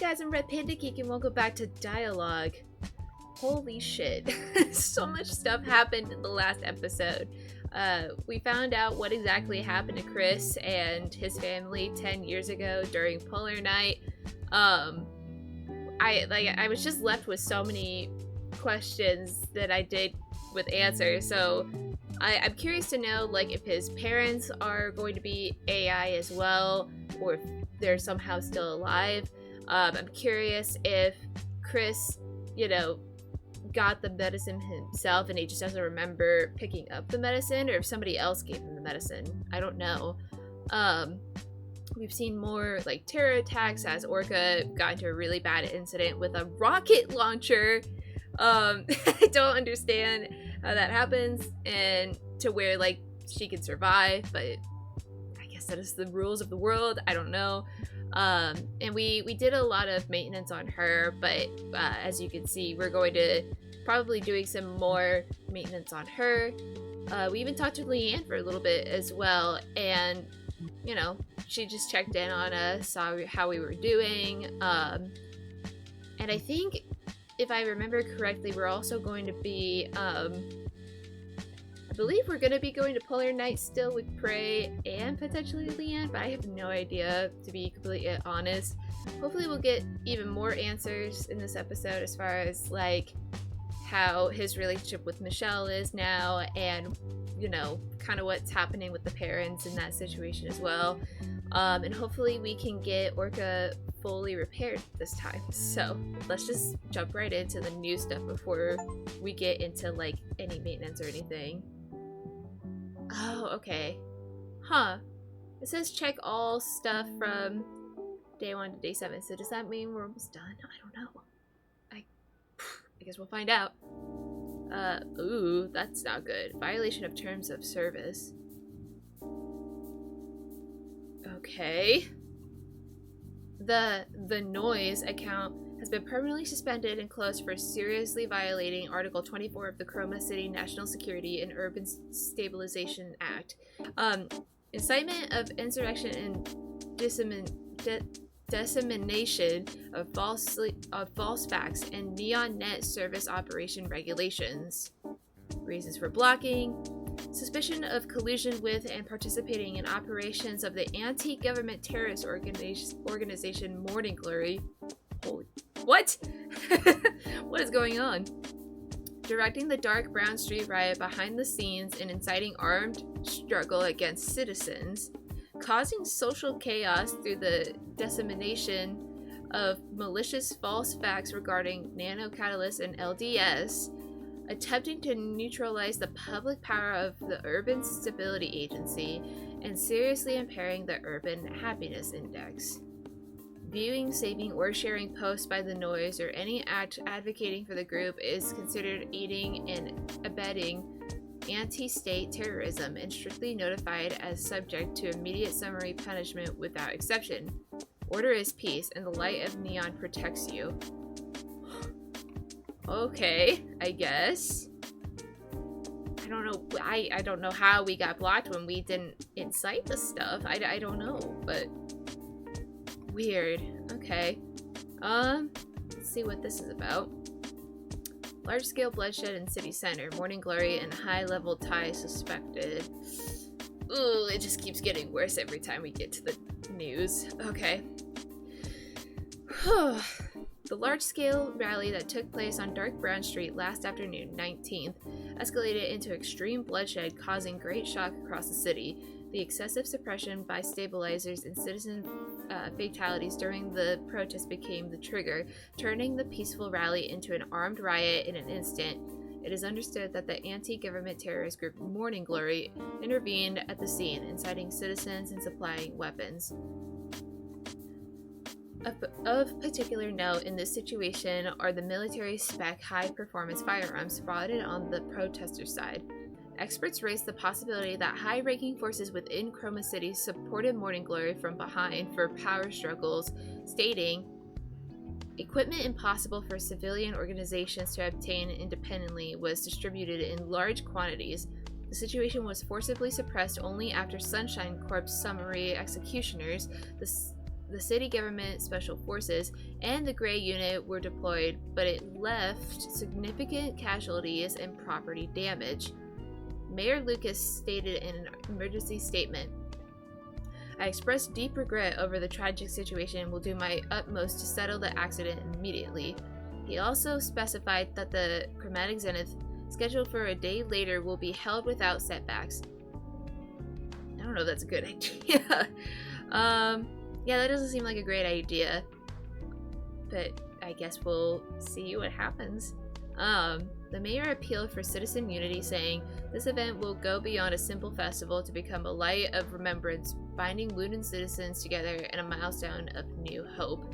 guys, I'm Red Panda Geek and welcome back to D1AL-ogue. Holy shit. So much stuff happened in the last episode. We found out what exactly happened to Chris and his family 10 years ago during Polar Night. I was just left with so many questions that I did with answers, so I'm curious to know if his parents are going to be AI as well, or if they're somehow still alive. I'm curious if Chris, got the medicine himself and he just doesn't remember picking up the medicine, or if somebody else gave him the medicine. I don't know. We've seen more terror attacks as Orca got into a really bad incident with a rocket launcher. I don't understand how that happens and to where she can survive, but I guess that is the rules of the world. I don't know. And we did a lot of maintenance on her, but as you can see, we're going to probably doing some more maintenance on her. We even talked to Leanne for a little bit as well, and she just checked in on us, saw how we were doing, and I think if I remember correctly, we're also going to be I believe we're going to be going to Polar Night still with Prey and potentially Leanne, but I have no idea, to be completely honest. Hopefully we'll get even more answers in this episode as far as how his relationship with Michelle is now, and kind of what's happening with the parents in that situation as well. And hopefully we can get Orca fully repaired this time. So let's just jump right into the new stuff before we get into any maintenance or anything. Oh, okay. Huh. It says check all stuff from day 1 to day 7. So does that mean we're almost done? I don't know. I guess we'll find out. Ooh, that's not good. Violation of terms of service. Okay. The noise account has been permanently suspended and closed for seriously violating Article 24 of the Chroma City National Security and Urban Stabilization Act. Incitement of insurrection and dissemination of false facts and Neon Net service operation regulations. Reasons for blocking. Suspicion of collusion with and participating in operations of the anti-government terrorist organization Morning Glory. Holy... What? What is going on? Directing the dark Brown Street riot behind the scenes and inciting armed struggle against citizens. Causing social chaos through the dissemination of malicious false facts regarding nanocatalysts and LDS. Attempting to neutralize the public power of the Urban Stability Agency, and seriously impairing the Urban Happiness Index. Viewing, saving, or sharing posts by the noise or any act advocating for the group is considered aiding and abetting anti-state terrorism and strictly notified as subject to immediate summary punishment without exception. Order is peace, and the light of neon protects you. Okay, I guess. I don't know. I don't know how we got blocked when we didn't incite the stuff. I don't know, but weird. Okay. Let's see what this is about. Large-scale bloodshed in city center. Morning Glory and high-level ties suspected. Ooh, it just keeps getting worse every time we get to the news. Okay. The large-scale rally that took place on Dark Brown Street last afternoon, 19th, escalated into extreme bloodshed, causing great shock across the city. The excessive suppression by stabilizers and citizen fatalities during the protest became the trigger, turning the peaceful rally into an armed riot in an instant. It is understood that the anti-government terrorist group Morning Glory intervened at the scene, inciting citizens and supplying weapons. Of particular note in this situation are the military-spec high-performance firearms spotted on the protester side. Experts raised the possibility that high-ranking forces within Chroma City supported Morning Glory from behind for power struggles, stating, "Equipment impossible for civilian organizations to obtain independently was distributed in large quantities. The situation was forcibly suppressed only after Sunshine Corp's summary executioners, the city government, special forces, and the Gray Unit were deployed, but it left significant casualties and property damage. Mayor Lucas stated in an emergency statement, "I express deep regret over the tragic situation and will do my utmost to settle the accident immediately." He also specified that the chromatic zenith, scheduled for a day later, will be held without setbacks. I don't know if that's a good idea. Yeah, that doesn't seem like a great idea. But I guess we'll see what happens. The mayor appealed for citizen unity, saying, "This event will go beyond a simple festival to become a light of remembrance, binding Lunan citizens together and a milestone of new hope."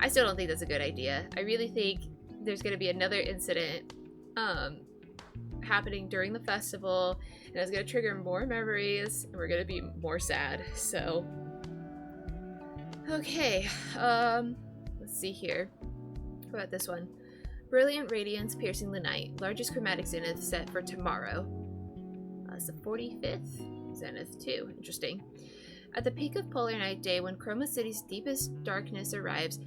I still don't think that's a good idea. I really think there's going to be another incident happening during the festival, and it's going to trigger more memories, and we're going to be more sad. So, okay, let's see here. How about this one? Brilliant radiance piercing the night. Largest chromatic zenith set for tomorrow. It's the 45th zenith too. Interesting. At the peak of polar night day, when Chroma City's deepest darkness arrives,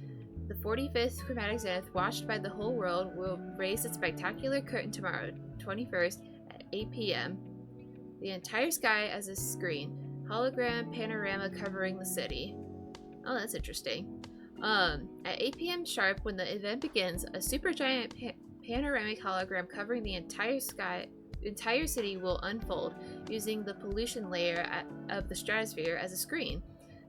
the 45th chromatic zenith, watched by the whole world, will raise its spectacular curtain tomorrow, 21st at 8 p.m. The entire sky as a screen. Hologram panorama covering the city. Oh, that's interesting. At 8 p.m. sharp, when the event begins, a supergiant panoramic hologram covering the entire city will unfold, using the pollution layer of the stratosphere as a screen.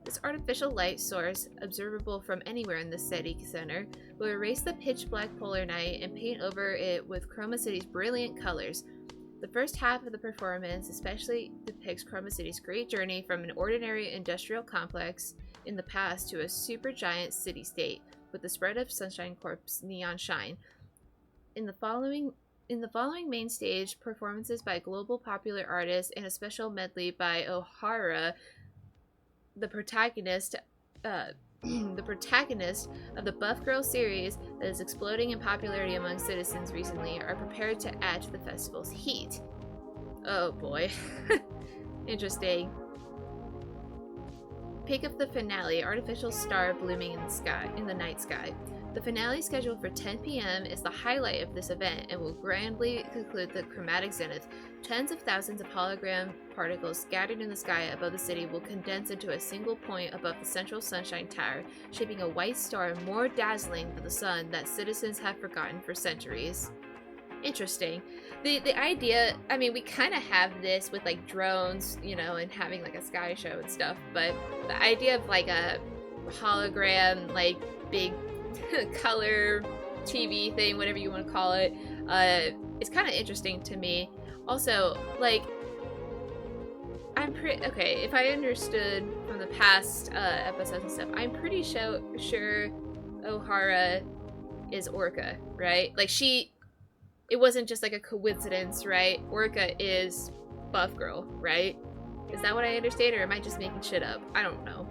This artificial light source, observable from anywhere in the city center, will erase the pitch-black polar night and paint over it with Chroma City's brilliant colors. The first half of the performance especially depicts Chroma City's great journey from an ordinary industrial complex in the past to a supergiant city-state, with the spread of Sunshine Corp's neon shine. In the following main stage, performances by global popular artists and a special medley by O'Hara, the protagonist of the Buff Girl series that is exploding in popularity among citizens recently, are prepared to add to the festival's heat. Oh boy. Interesting. Peak of the finale, artificial star blooming in the night sky. The finale, scheduled for 10 p.m., is the highlight of this event and will grandly conclude the chromatic zenith. Tens of thousands of hologram particles scattered in the sky above the city will condense into a single point above the central sunshine tower, shaping a white star more dazzling than the sun that citizens have forgotten for centuries. Interesting. The idea, I mean, we kind of have this with like drones, you know, and having like a sky show and stuff, but the idea of like a hologram, like big color TV thing, whatever you want to call it, is kind of interesting to me. Also, like, okay, if I understood from the past episodes and stuff, I'm pretty sure O'Hara is Orca, right? Like, it wasn't just like a coincidence, right? Orca is Buff Girl, right? Is that what I understand, or am I just making shit up? I don't know.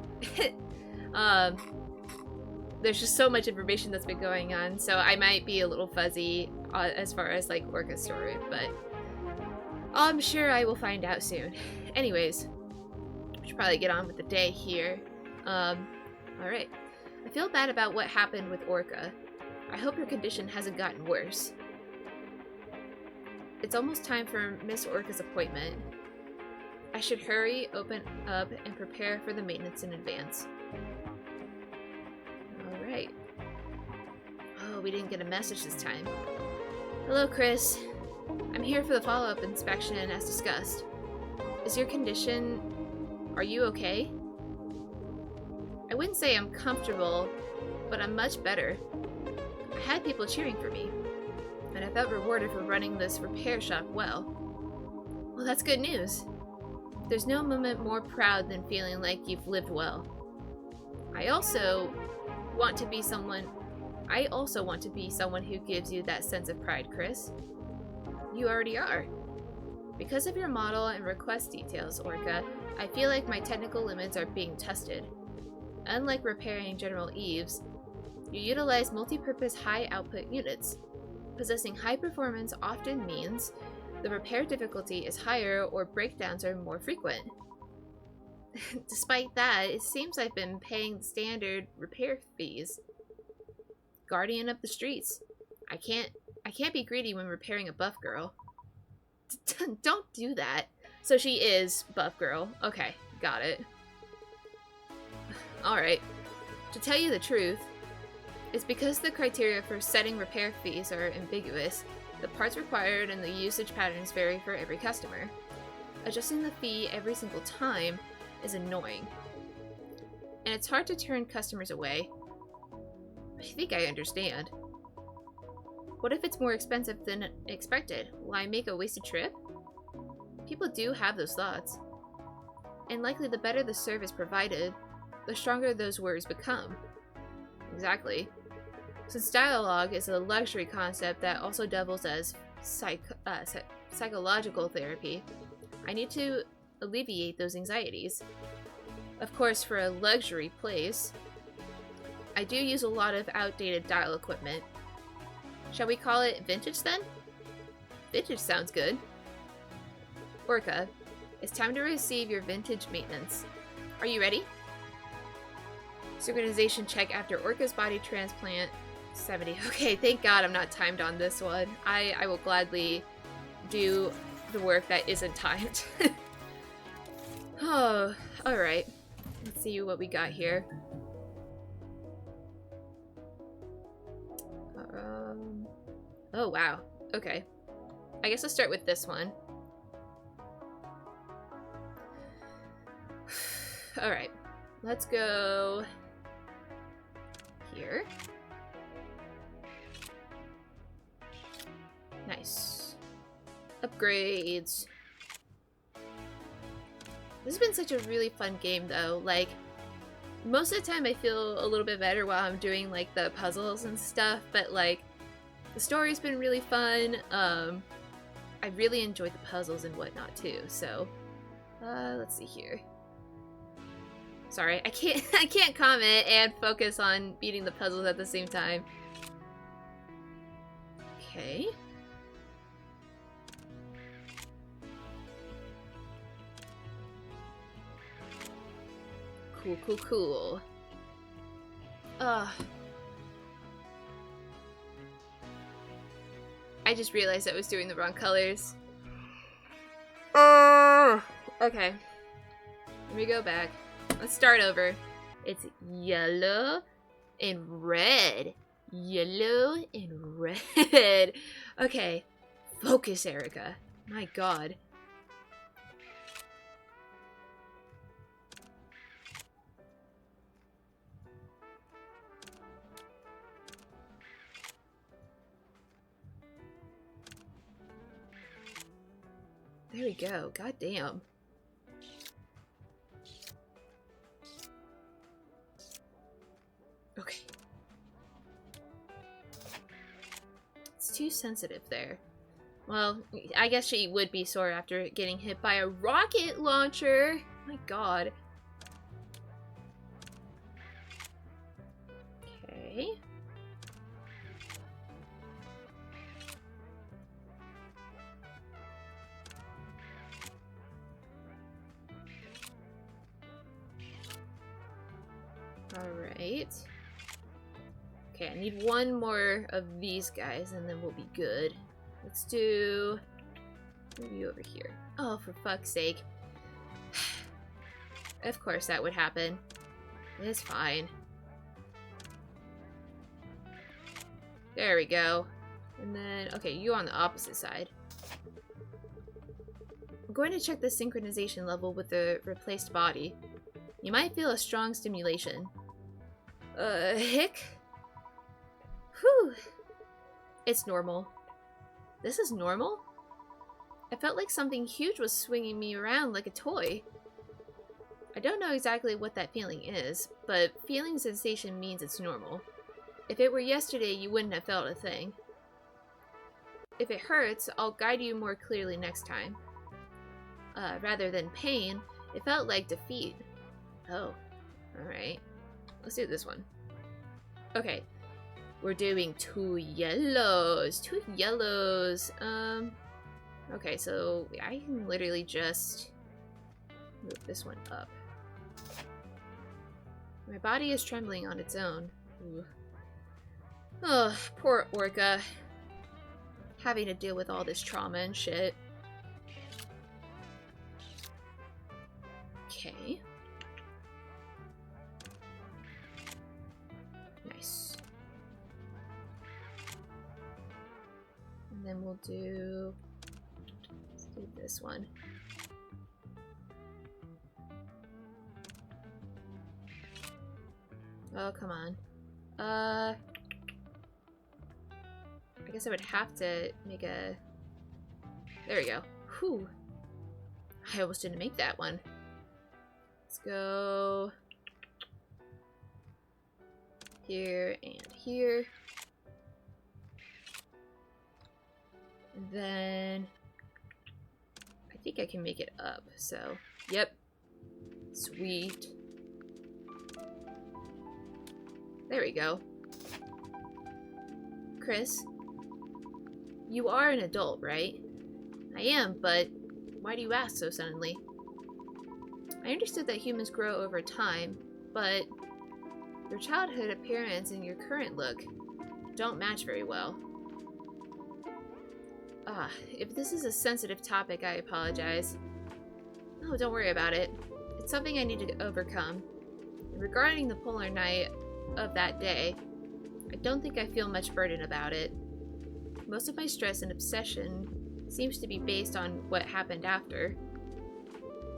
There's just so much information that's been going on, so I might be a little fuzzy as far as like Orca's story, but I'm sure I will find out soon. Anyways, we should probably get on with the day here. Alright. I feel bad about what happened with Orca. I hope her condition hasn't gotten worse. It's almost time for Miss Orca's appointment. I should hurry, open up, and prepare for the maintenance in advance. Alright. Oh, we didn't get a message this time. Hello, Chris. I'm here for the follow-up inspection as discussed. Is your condition... Are you okay? I wouldn't say I'm comfortable, but I'm much better. I had people cheering for me, and I felt rewarded for running this repair shop well. Well, that's good news. There's no moment more proud than feeling like you've lived well. I also want to be someone who gives you that sense of pride, Chris. You already are. Because of your model and request details, Orca, I feel like my technical limits are being tested. Unlike repairing General Eves, you utilize multi-purpose high-output units. Possessing high performance often means the repair difficulty is higher or breakdowns are more frequent. Despite that, it seems I've been paying the standard repair fees. Guardian of the streets. I can't be greedy when repairing a buff girl. Don't do that. So she is buff girl. Okay, got it. Alright. To tell you the truth, it's because the criteria for setting repair fees are ambiguous. The parts required and the usage patterns vary for every customer. Adjusting the fee every single time is annoying. And it's hard to turn customers away. I think I understand. What if it's more expensive than expected? Will I make a wasted trip? People do have those thoughts. And likely the better the service provided, the stronger those words become. Exactly. Since dialogue is a luxury concept that also doubles as psychological therapy, I need to alleviate those anxieties. Of course, for a luxury place, I do use a lot of outdated dial equipment. Shall we call it vintage then? Vintage sounds good. Orca, it's time to receive your vintage maintenance. Are you ready? Synchronization check after Orca's body transplant 70. Okay, thank God I'm not timed on this one. I will gladly do the work that isn't timed. Oh, alright. Let's see what we got here. Oh, wow. Okay. I guess I'll start with this one. Alright. Let's go here. Nice. Upgrades. This has been such a really fun game, though. Like, most of the time I feel a little bit better while I'm doing, like, the puzzles and stuff, but, like, the story's been really fun. I really enjoyed the puzzles and whatnot, too, so, let's see here. Sorry, I can't comment and focus on beating the puzzles at the same time. Okay. Cool, cool, cool. I just realized I was doing the wrong colors. Okay. Let me go back. Let's start over. It's yellow and red. Yellow and red. Okay. Focus, Erica. My God. There we go. God damn. Okay. It's too sensitive there. Well, I guess she would be sore after getting hit by a rocket launcher. My God. Okay. Alright. Okay, I need one more of these guys and then we'll be good. Let's do... maybe over here. Oh, for fuck's sake. Of course that would happen. It's fine. There we go. And then, okay, you on the opposite side. I'm going to check the synchronization level with the replaced body. You might feel a strong stimulation. Hick? Whew. It's normal. This is normal? I felt like something huge was swinging me around like a toy. I don't know exactly what that feeling is, but feeling sensation means it's normal. If it were yesterday, you wouldn't have felt a thing. If it hurts, I'll guide you more clearly next time. Rather than pain, it felt like defeat. Oh, alright. Let's do this one. Okay. We're doing 2 yellows. 2 yellows. Okay, so I can literally just move this one up. My body is trembling on its own. Ooh. Oh, poor Orca. Having to deal with all this trauma and shit. Okay. Nice. And then we'll do... let's do this one. Oh, come on. I guess I would have to make a... there we go. Whew. I almost didn't make that one. Let's go... here and here. And then... I think I can make it up, so... yep. Sweet. There we go. Chris, you are an adult, right? I am, but why do you ask so suddenly? I understood that humans grow over time, but your childhood appearance and your current look don't match very well. If this is a sensitive topic, I apologize. Oh, don't worry about it. It's something I need to overcome. And regarding the polar night of that day, I don't think I feel much burden about it. Most of my stress and obsession seems to be based on what happened after,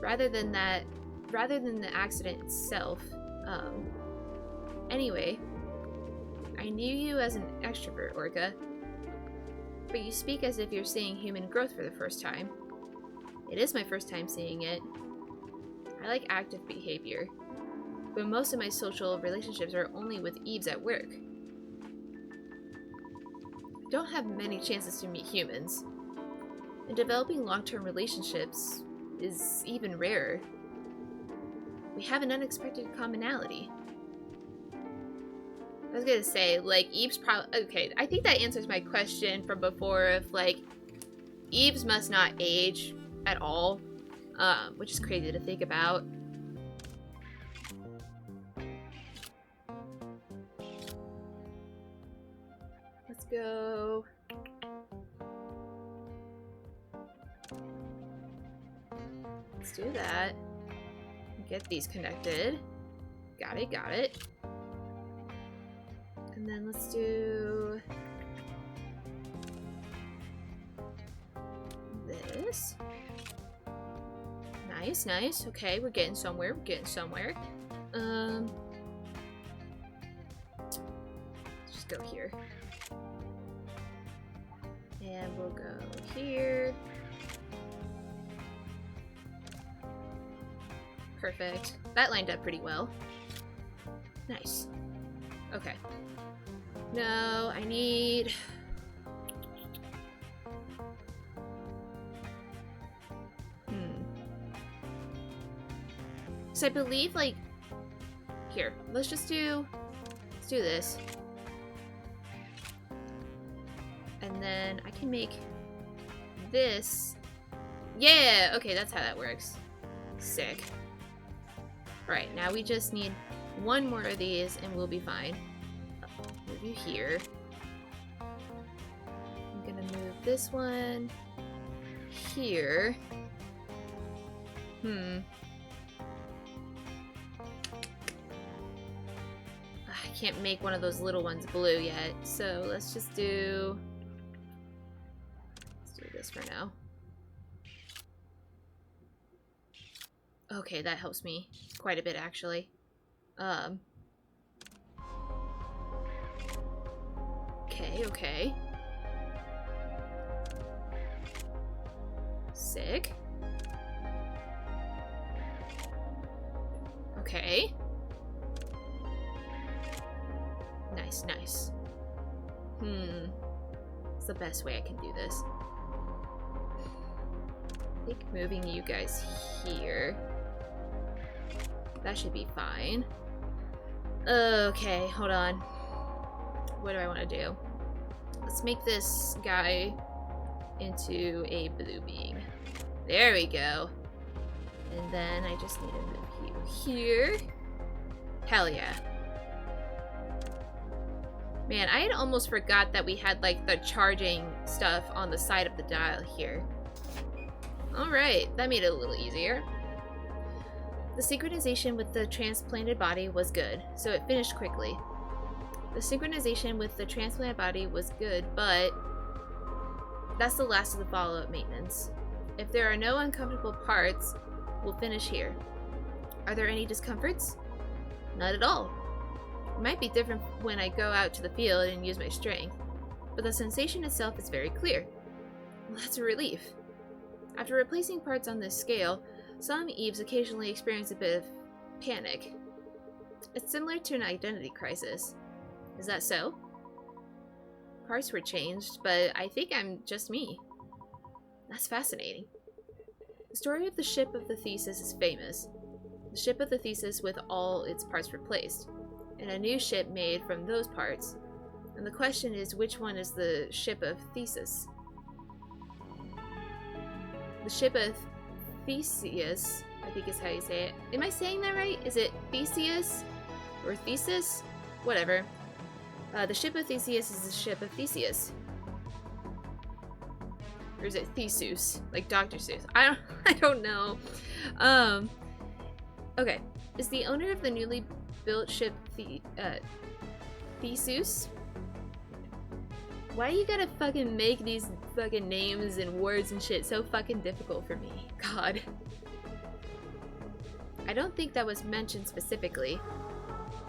rather than the accident itself. Anyway, I knew you as an extrovert, Orca, but you speak as if you're seeing human growth for the first time. It is my first time seeing it. I like active behavior, but most of my social relationships are only with Eves at work. I don't have many chances to meet humans, and developing long-term relationships is even rarer. We have an unexpected commonality. I was gonna say, like, Eves probably... okay, I think that answers my question from before of, like, Eves must not age at all, which is crazy to think about. Let's go... let's do that. Get these connected. Got it, got it. And then let's do... this. Nice, nice. Okay, we're getting somewhere, we're getting somewhere. Let's just go here. And we'll go here. Perfect. That lined up pretty well. Nice. Okay. No, I need... So I believe, like... here, let's do this. And then I can make this... yeah! Okay, that's how that works. Sick. Alright, now we just need one more of these and we'll be fine. Move you here. I'm gonna move this one here. I can't make one of those little ones blue yet, so let's just do... let's do this for now. Okay, that helps me quite a bit, actually. Okay. Sick. Okay. Nice. It's the best way I can do this. I think moving you guys here. That should be fine. Okay, hold on. What do I want to do? Let's make this guy into a blue being. There we go. And then I just need to move you here. Hell yeah. Man, I had almost forgot that we had, like, the charging stuff on the side of the dial here. Alright, that made it a little easier. The synchronization with the transplanted body was good, so it finished quickly. The synchronization with the transplanted body was good, but that's the last of the follow-up maintenance. If there are no uncomfortable parts, we'll finish here. Are there any discomforts? Not at all. It might be different when I go out to the field and use my strength, but the sensation itself is very clear. Well, that's a relief. After replacing parts on this scale, some Eves occasionally experience a bit of panic. It's similar to an identity crisis. Is that so? Parts were changed, but I think I'm just me. That's fascinating. The story of the ship of the Theseus is famous. The ship of the Theseus with all its parts replaced, and a new ship made from those parts. And the question is, which one is the ship of Theseus? The ship of Theseus, I think is how you say it. Am I saying that right? Is it Theseus? Or Thesis? Whatever. The ship of Theseus is the ship of Theseus. Or is it Theseus? Like Dr. Seuss? I don't know. Okay. Is the owner of the newly built ship Theseus? Why you gotta fucking make these fucking names and words and shit so fucking difficult for me? God. I don't think that was mentioned specifically.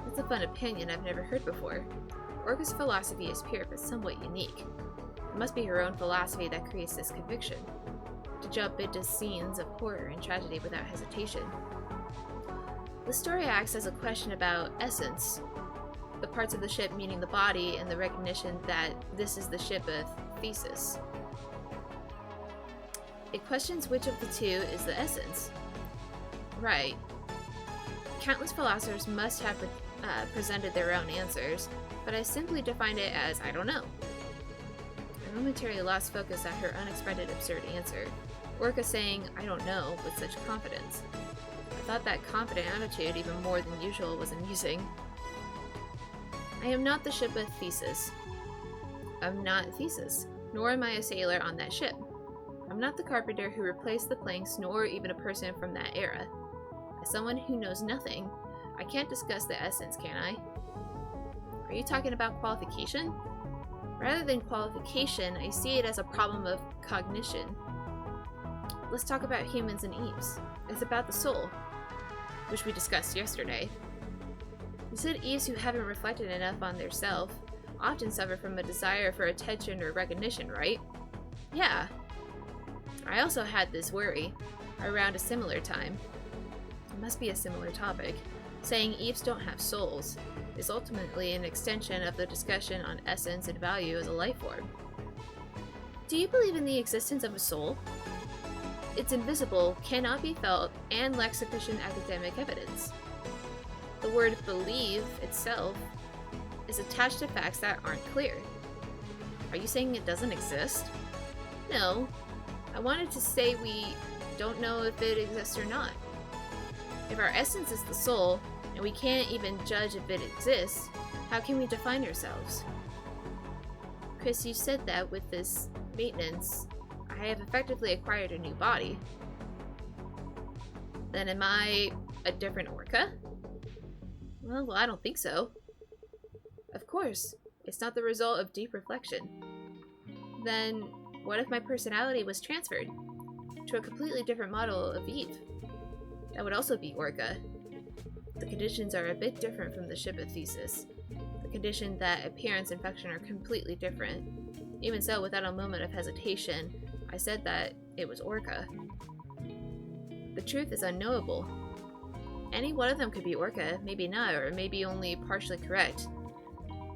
That's a fun opinion I've never heard before. Orca's philosophy is pure but somewhat unique. It must be her own philosophy that creates this conviction. To jump into scenes of horror and tragedy without hesitation. The story acts as a question about essence. The parts of the ship meaning the body and the recognition that this is the ship of Theseus. It questions which of the two is the essence. Right. Countless philosophers must have presented their own answers, but I simply defined it as I don't know. I momentarily lost focus at her unexpected absurd answer. Orca saying I don't know with such confidence. I thought that confident attitude even more than usual was amusing. I am not the ship of Theseus. I'm not Theseus, nor am I a sailor on that ship. I'm not the carpenter who replaced the planks, nor even a person from that era. As someone who knows nothing, I can't discuss the essence, can I? Are you talking about qualification? Rather than qualification, I see it as a problem of cognition. Let's talk about humans and Eves. It's about the soul, which we discussed yesterday. You said Eves who haven't reflected enough on their self often suffer from a desire for attention or recognition, right? Yeah. I also had this worry around a similar time. It must be a similar topic. Saying Eves don't have souls is ultimately an extension of the discussion on essence and value as a life form. Do you believe in the existence of a soul? It's invisible, cannot be felt, and lacks sufficient academic evidence. The word believe itself is attached to facts that aren't clear. Are you saying it doesn't exist? No. I wanted to say we don't know if it exists or not. If our essence is the soul, and we can't even judge if it exists, how can we define ourselves? Chris, you said that with this maintenance, I have effectively acquired a new body. Then am I a different Orca? Well, I don't think so. Of course, it's not the result of deep reflection. Then, what if my personality was transferred to a completely different model of Eve? That would also be Orca. The conditions are a bit different from the ship of Theseus. The condition that appearance and function are completely different. Even so, without a moment of hesitation, I said that it was Orca. The truth is unknowable. Any one of them could be Orca, maybe not, or maybe only partially correct.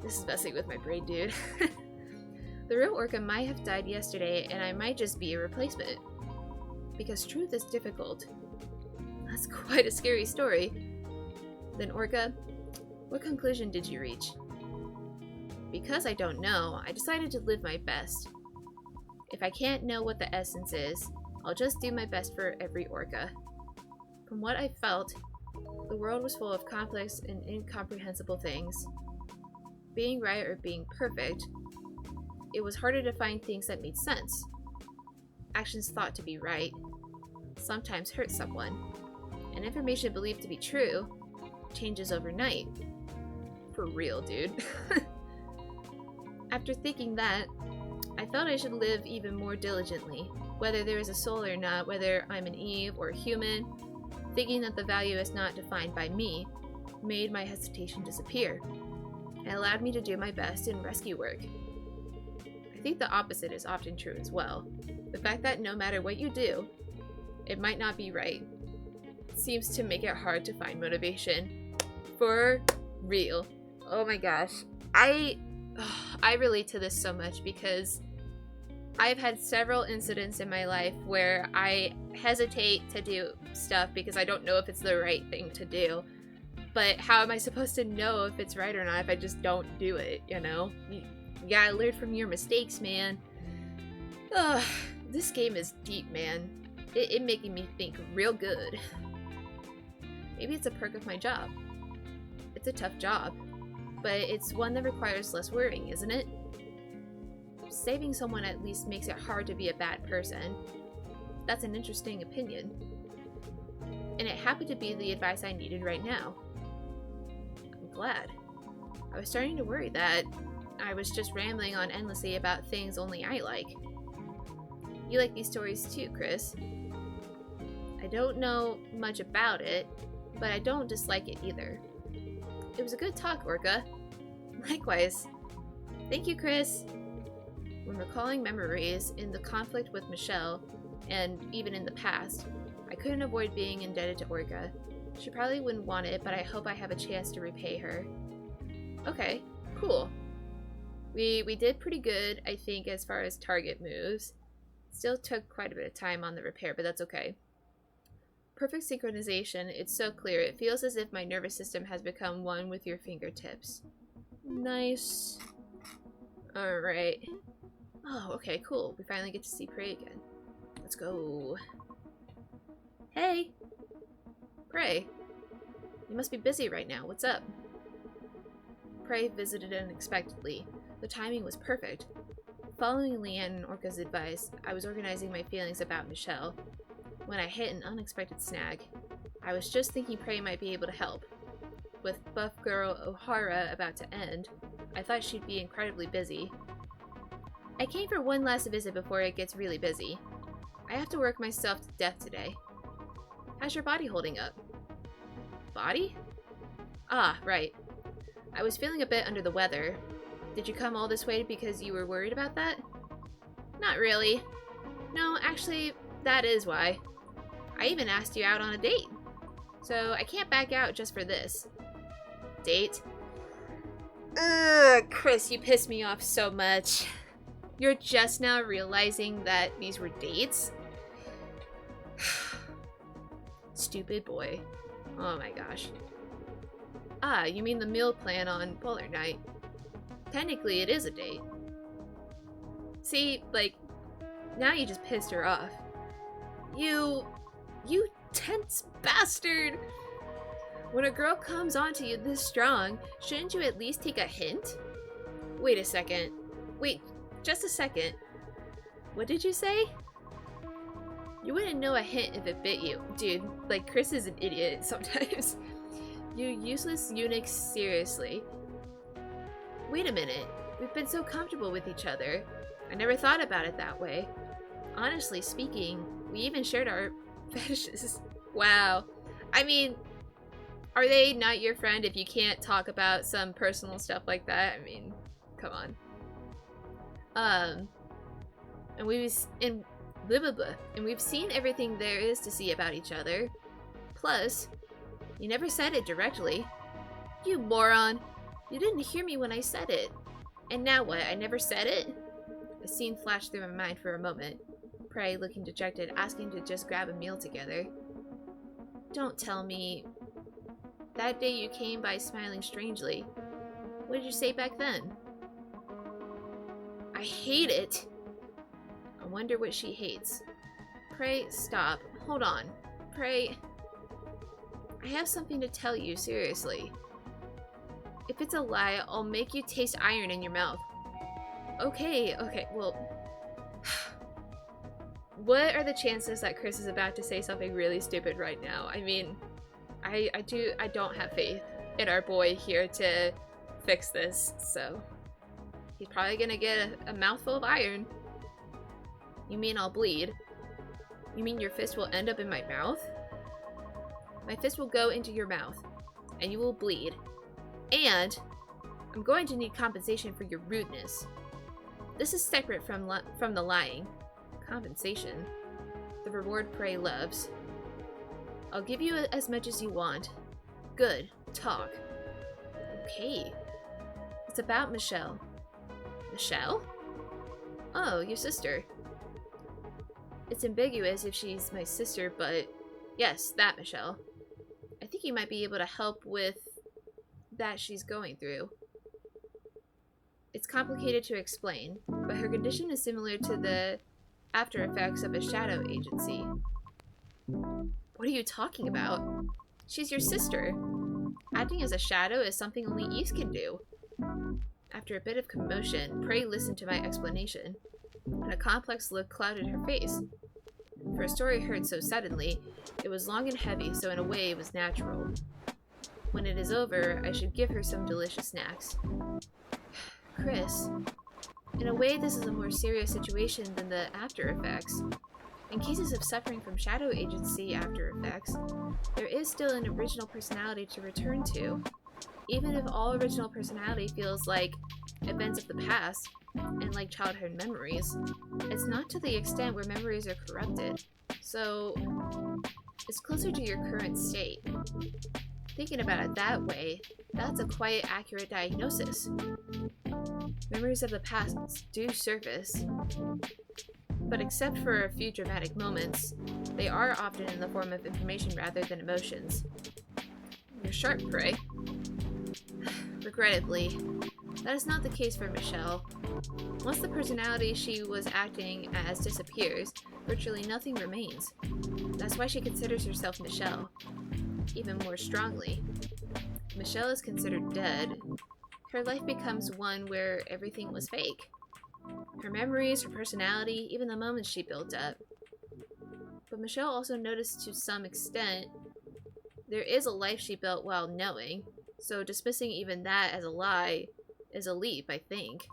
This is messing with my brain, dude. The real Orca might have died yesterday, and I might just be a replacement. Because truth is difficult. That's quite a scary story. Then Orca, what conclusion did you reach? Because I don't know, I decided to live my best. If I can't know what the essence is, I'll just do my best for every Orca. From what I felt, The world was full of complex and incomprehensible things. Being right or being perfect, it was harder to find things that made sense. Actions thought to be right sometimes hurt someone, and information believed to be true changes overnight. For real, dude. After thinking that, I felt I should live even more diligently, whether there is a soul or not, whether I'm an Eve or a human. Thinking that the value is not defined by me made my hesitation disappear. It allowed me to do my best in rescue work. I think the opposite is often true as well. The fact that no matter what you do, it might not be right seems to make it hard to find motivation. For real. Oh my gosh. I relate to this so much because I've had several incidents in my life where I hesitate to do stuff because I don't know if it's the right thing to do. But how am I supposed to know if it's right or not if I just don't do it, you know? You gotta learn from your mistakes, man. Ugh, this game is deep, man. It making me think real good. Maybe it's a perk of my job. It's a tough job, but it's one that requires less worrying, isn't it? Saving someone at least makes it hard to be a bad person. That's an interesting opinion. And it happened to be the advice I needed right now. I'm glad. I was starting to worry that I was just rambling on endlessly about things only I like. You like these stories too, Chris. I don't know much about it, but I don't dislike it either. It was a good talk, Orca. Likewise. Thank you, Chris. When recalling memories in the conflict with Michelle, and even in the past, I couldn't avoid being indebted to Orca. She probably wouldn't want it, but I hope I have a chance to repay her. Okay, cool. We did pretty good, I think, as far as target moves. Still took quite a bit of time on the repair, but that's okay. Perfect synchronization, it's so clear. It feels as if my nervous system has become one with your fingertips. Nice. Alright. Oh, okay, cool. We finally get to see Prey again. Let's go. Hey! Prey. You must be busy right now. What's up? Prey visited unexpectedly. The timing was perfect. Following Leanne and Orca's advice, I was organizing my feelings about Michelle when I hit an unexpected snag. I was just thinking Prey might be able to help. With Buff Girl O'Hara about to end, I thought she'd be incredibly busy. I came for one last visit before it gets really busy. I have to work myself to death today. How's your body holding up? Body? Ah, right. I was feeling a bit under the weather. Did you come all this way because you were worried about that? Not really. No, actually, that is why. I even asked you out on a date. So I can't back out just for this. Date? Ugh, Chris, you piss me off so much. You're just now realizing that these were dates? Stupid boy. Oh my gosh. Ah, you mean the meal plan on Polar Night. Technically, it is a date. See, like, now you just pissed her off. You tense bastard! When a girl comes onto you this strong, shouldn't you at least take a hint? Wait a second. Wait, just a second. What did you say? You wouldn't know a hint if it bit you. Dude, like, Chris is an idiot sometimes. You useless eunuch, seriously. Wait a minute. We've been so comfortable with each other. I never thought about it that way. Honestly speaking, we even shared our fetishes. Wow. I mean, are they not your friend if you can't talk about some personal stuff like that? I mean, come on. And we've seen everything there is to see about each other. Plus, you never said it directly. You moron! You didn't hear me when I said it. And now what? I never said it? A scene flashed through my mind for a moment. Prey, looking dejected, asking to just grab a meal together. Don't tell me. That day you came by smiling strangely. What did you say back then? I hate it. I wonder what she hates. Prey, stop. Hold on. Prey. I have something to tell you, seriously. If it's a lie, I'll make you taste iron in your mouth. Okay, well... What are the chances that Chris is about to say something really stupid right now? I mean, I don't have faith in our boy here to fix this, so... He's probably gonna get a mouthful of iron. You mean I'll bleed? You mean your fist will end up in my mouth? My fist will go into your mouth, and you will bleed. And I'm going to need compensation for your rudeness. This is separate from the lying. Compensation. The reward Prey loves. I'll give you as much as you want. Good. Talk. Okay. It's about Michelle. Michelle? Oh, your sister. It's ambiguous if she's my sister, but yes, that Michelle. I think you might be able to help with that she's going through. It's complicated to explain, but her condition is similar to the after effects of a shadow agency. What are you talking about? She's your sister. Acting as a shadow is something only Eve can do. After a bit of commotion, Prey listened to my explanation, and a complex look clouded her face. For a story heard so suddenly, it was long and heavy, so in a way it was natural. When it is over, I should give her some delicious snacks. Chris, in a way this is a more serious situation than the after effects. In cases of suffering from shadow agency after effects, there is still an original personality to return to. Even if all original personality feels like events of the past, and like childhood memories, it's not to the extent where memories are corrupted. So, it's closer to your current state. Thinking about it that way, that's a quite accurate diagnosis. Memories of the past do surface, but except for a few dramatic moments, they are often in the form of information rather than emotions. You're sharp, Prey. Regrettably, that is not the case for Michelle. Once the personality she was acting as disappears, virtually nothing remains. That's why she considers herself Michelle, even more strongly. Michelle is considered dead. Her life becomes one where everything was fake. Her memories, her personality, even the moments she built up. But Michelle also noticed to some extent there is a life she built while knowing, so dismissing even that as a lie is a leap, I think.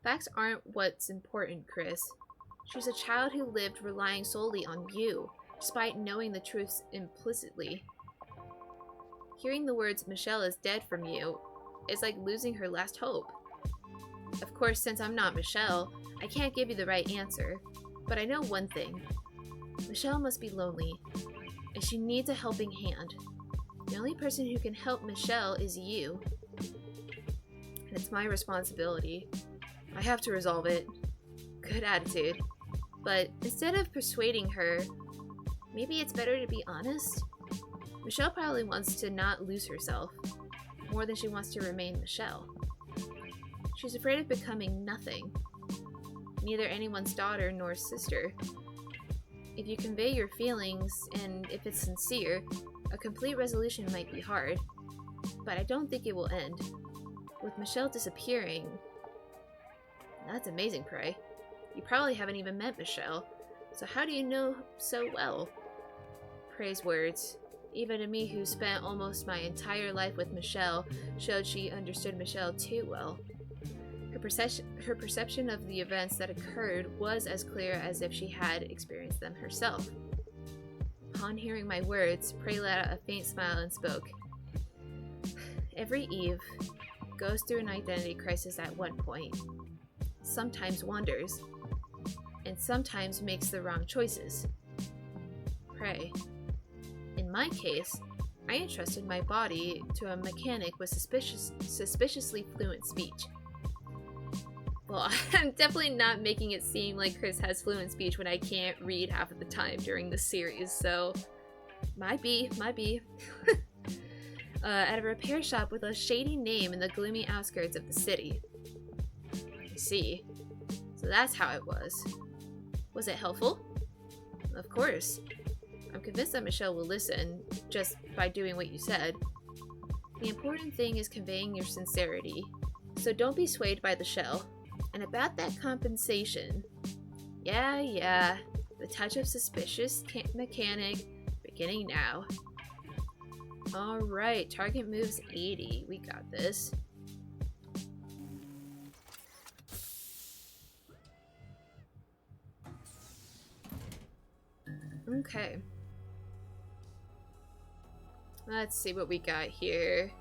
Facts aren't what's important, Chris. She's a child who lived relying solely on you, despite knowing the truths implicitly. Hearing the words Michelle is dead from you is like losing her last hope. Of course, since I'm not Michelle, I can't give you the right answer, but I know one thing. Michelle must be lonely, and she needs a helping hand. The only person who can help Michelle is you. And it's my responsibility. I have to resolve it. Good attitude. But instead of persuading her, maybe it's better to be honest? Michelle probably wants to not lose herself, more than she wants to remain Michelle. She's afraid of becoming nothing, neither anyone's daughter nor sister. If you convey your feelings, and if it's sincere, a complete resolution might be hard, but I don't think it will end. With Michelle disappearing... That's amazing, Prey. You probably haven't even met Michelle, so how do you know so well? Prey's words, even to me who spent almost my entire life with Michelle, showed she understood Michelle too well. Her perception of the events that occurred was as clear as if she had experienced them herself. Upon hearing my words, Prey let out a faint smile and spoke. Every Eve goes through an identity crisis at one point, sometimes wanders, and sometimes makes the wrong choices. Prey. In my case, I entrusted my body to a mechanic with suspiciously fluent speech. Well, I'm definitely not making it seem like Chris has fluent speech when I can't read half of the time during this series, so might be. At a repair shop with a shady name in the gloomy outskirts of the city. I see. So that's how it was. Was it helpful? Of course. I'm convinced that Michelle will listen, just by doing what you said. The important thing is conveying your sincerity, so don't be swayed by the shell. And about that compensation, yeah, the touch of suspicious mechanic beginning now. Alright, target moves 80. We got this. Okay. Let's see what we got here.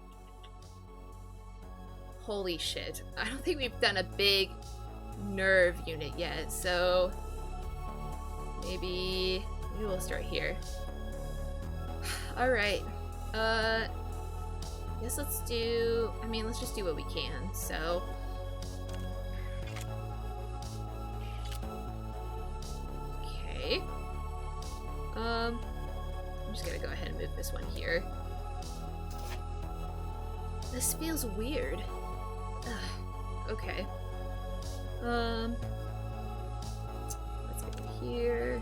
Holy shit. I don't think we've done a big nerve unit yet, so maybe we'll start here. Alright. Guess let's just do what we can, so. Okay. I'm just gonna go ahead and move this one here. This feels weird. Ugh. Okay. Let's go here.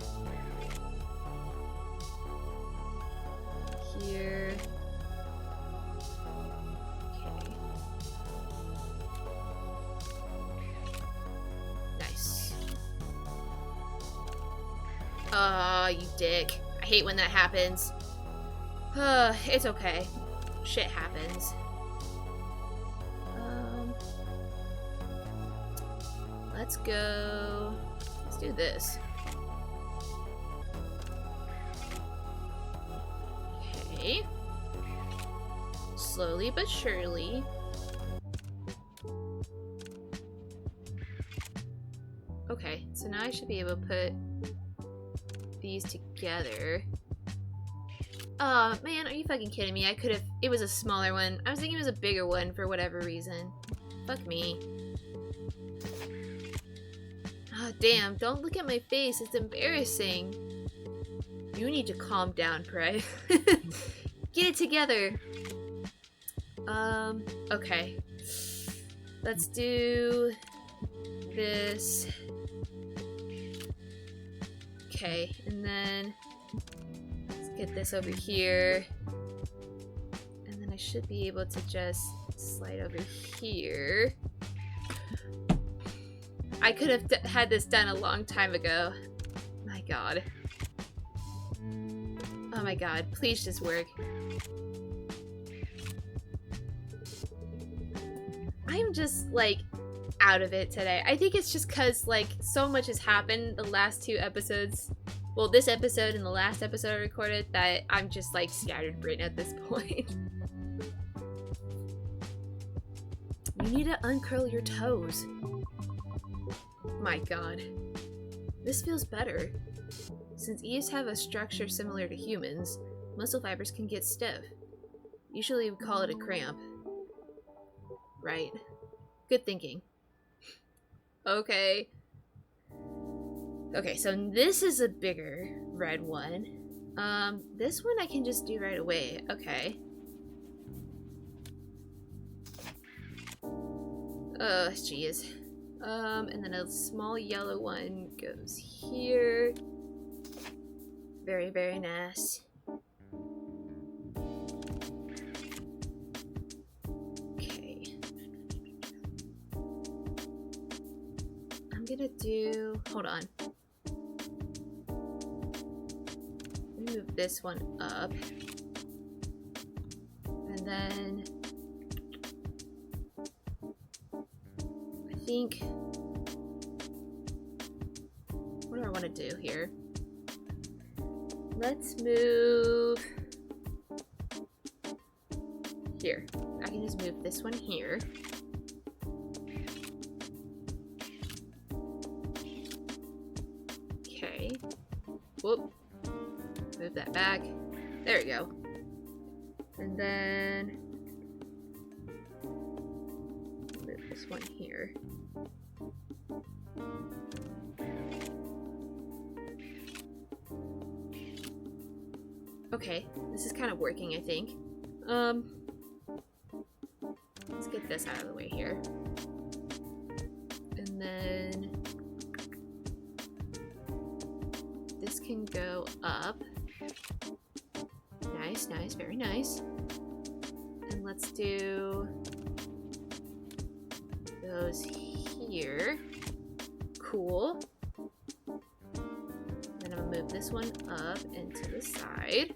Here. Okay. Nice. Aw, you dick. I hate when that happens. It's okay. Shit happens. Let's go. Let's do this. Okay. Slowly but surely. Okay, so now I should be able to put these together. Oh man, are you fucking kidding me? It was a smaller one. I was thinking it was a bigger one for whatever reason. Fuck me. Oh, damn, don't look at my face. It's embarrassing. You need to calm down, Prey. Get it together. Okay. Let's do this. Okay, and then let's get this over here. And then I should be able to just slide over here. I could have had this done a long time ago. My god. Oh my god, please just work. I'm just, like, out of it today. I think it's just because, like, so much has happened the last 2 episodes. Well, this episode and the last episode I recorded that I'm just, like, scattered brain at this point. You need to uncurl your toes. My god. This feels better. Since eaves have a structure similar to humans, muscle fibers can get stiff. Usually we call it a cramp. Right. Good thinking. Okay. Okay, so this is a bigger red one. This one I can just do right away. Okay. Oh, jeez. And then a small yellow one goes here. Very, very nice. Okay. I'm gonna do... Hold on. Let me move this one up. And then... I think... What do I want to do here? Let's move... Here. I can just move this one here. Okay. Whoop. Move that back. There we go. And then... move this one here. Okay, this is kind of working, I think. Let's get this out of the way here. And then this can go up. Nice, nice, very nice. And let's do those here. Cool. Then I'm gonna move this one up and to the side.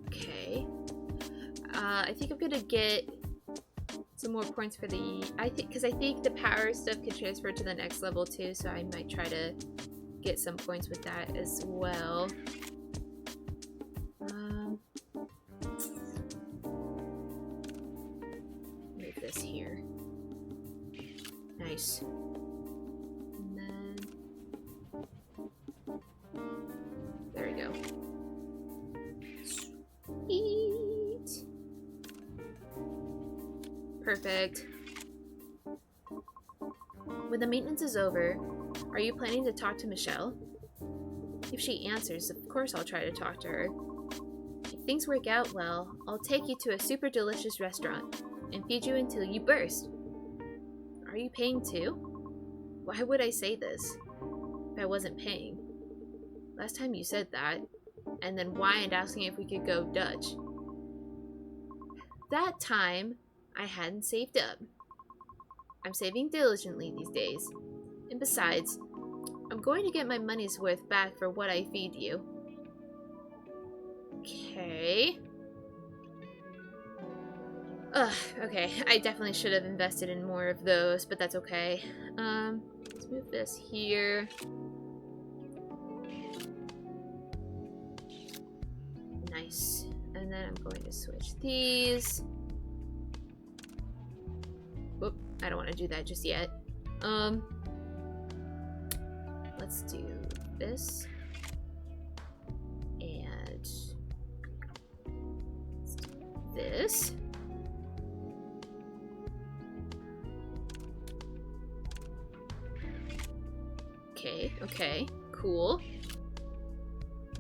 Okay. I think I'm gonna get some more points for the, because I think the power stuff can transfer to the next level too, so I might try to get some points with that as well. Move this here. Nice. And then there we go. Sweet. Perfect. When the maintenance is over, are you planning to talk to Michelle? If she answers, of course I'll try to talk to her. If things work out well, I'll take you to a super delicious restaurant and feed you until you burst. Are you paying too? Why would I say this if I wasn't paying? Last time you said that, and then whined asking if we could go Dutch. That time, I hadn't saved up. I'm saving diligently these days. And besides, I'm going to get my money's worth back for what I feed you. Okay. Ugh, okay. I definitely should have invested in more of those, but that's okay. Let's move this here. Nice. And then I'm going to switch these. Whoop, I don't want to do that just yet. Let's do this. And let's do this. Okay, okay, cool.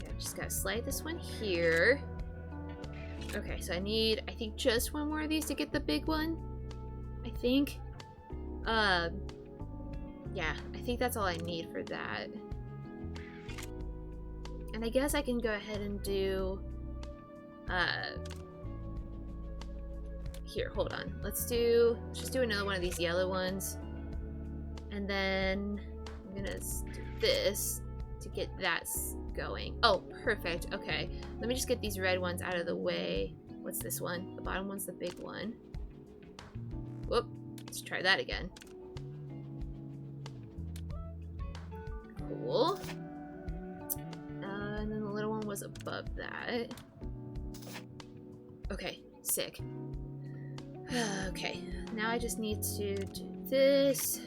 Yeah, I'm just gotta slide this one here. Okay, so I need, I think, just one more of these to get the big one. I think. Yeah, I think that's all I need for that. And I guess I can go ahead and do, here, hold on. Let's just do another one of these yellow ones. And then I'm gonna do this to get that going. Oh, perfect, okay. Let me just get these red ones out of the way. What's this one? The bottom one's the big one. Whoop, let's try that again. Cool. And then the little one was above that. Okay, sick. Okay, now I just need to do this.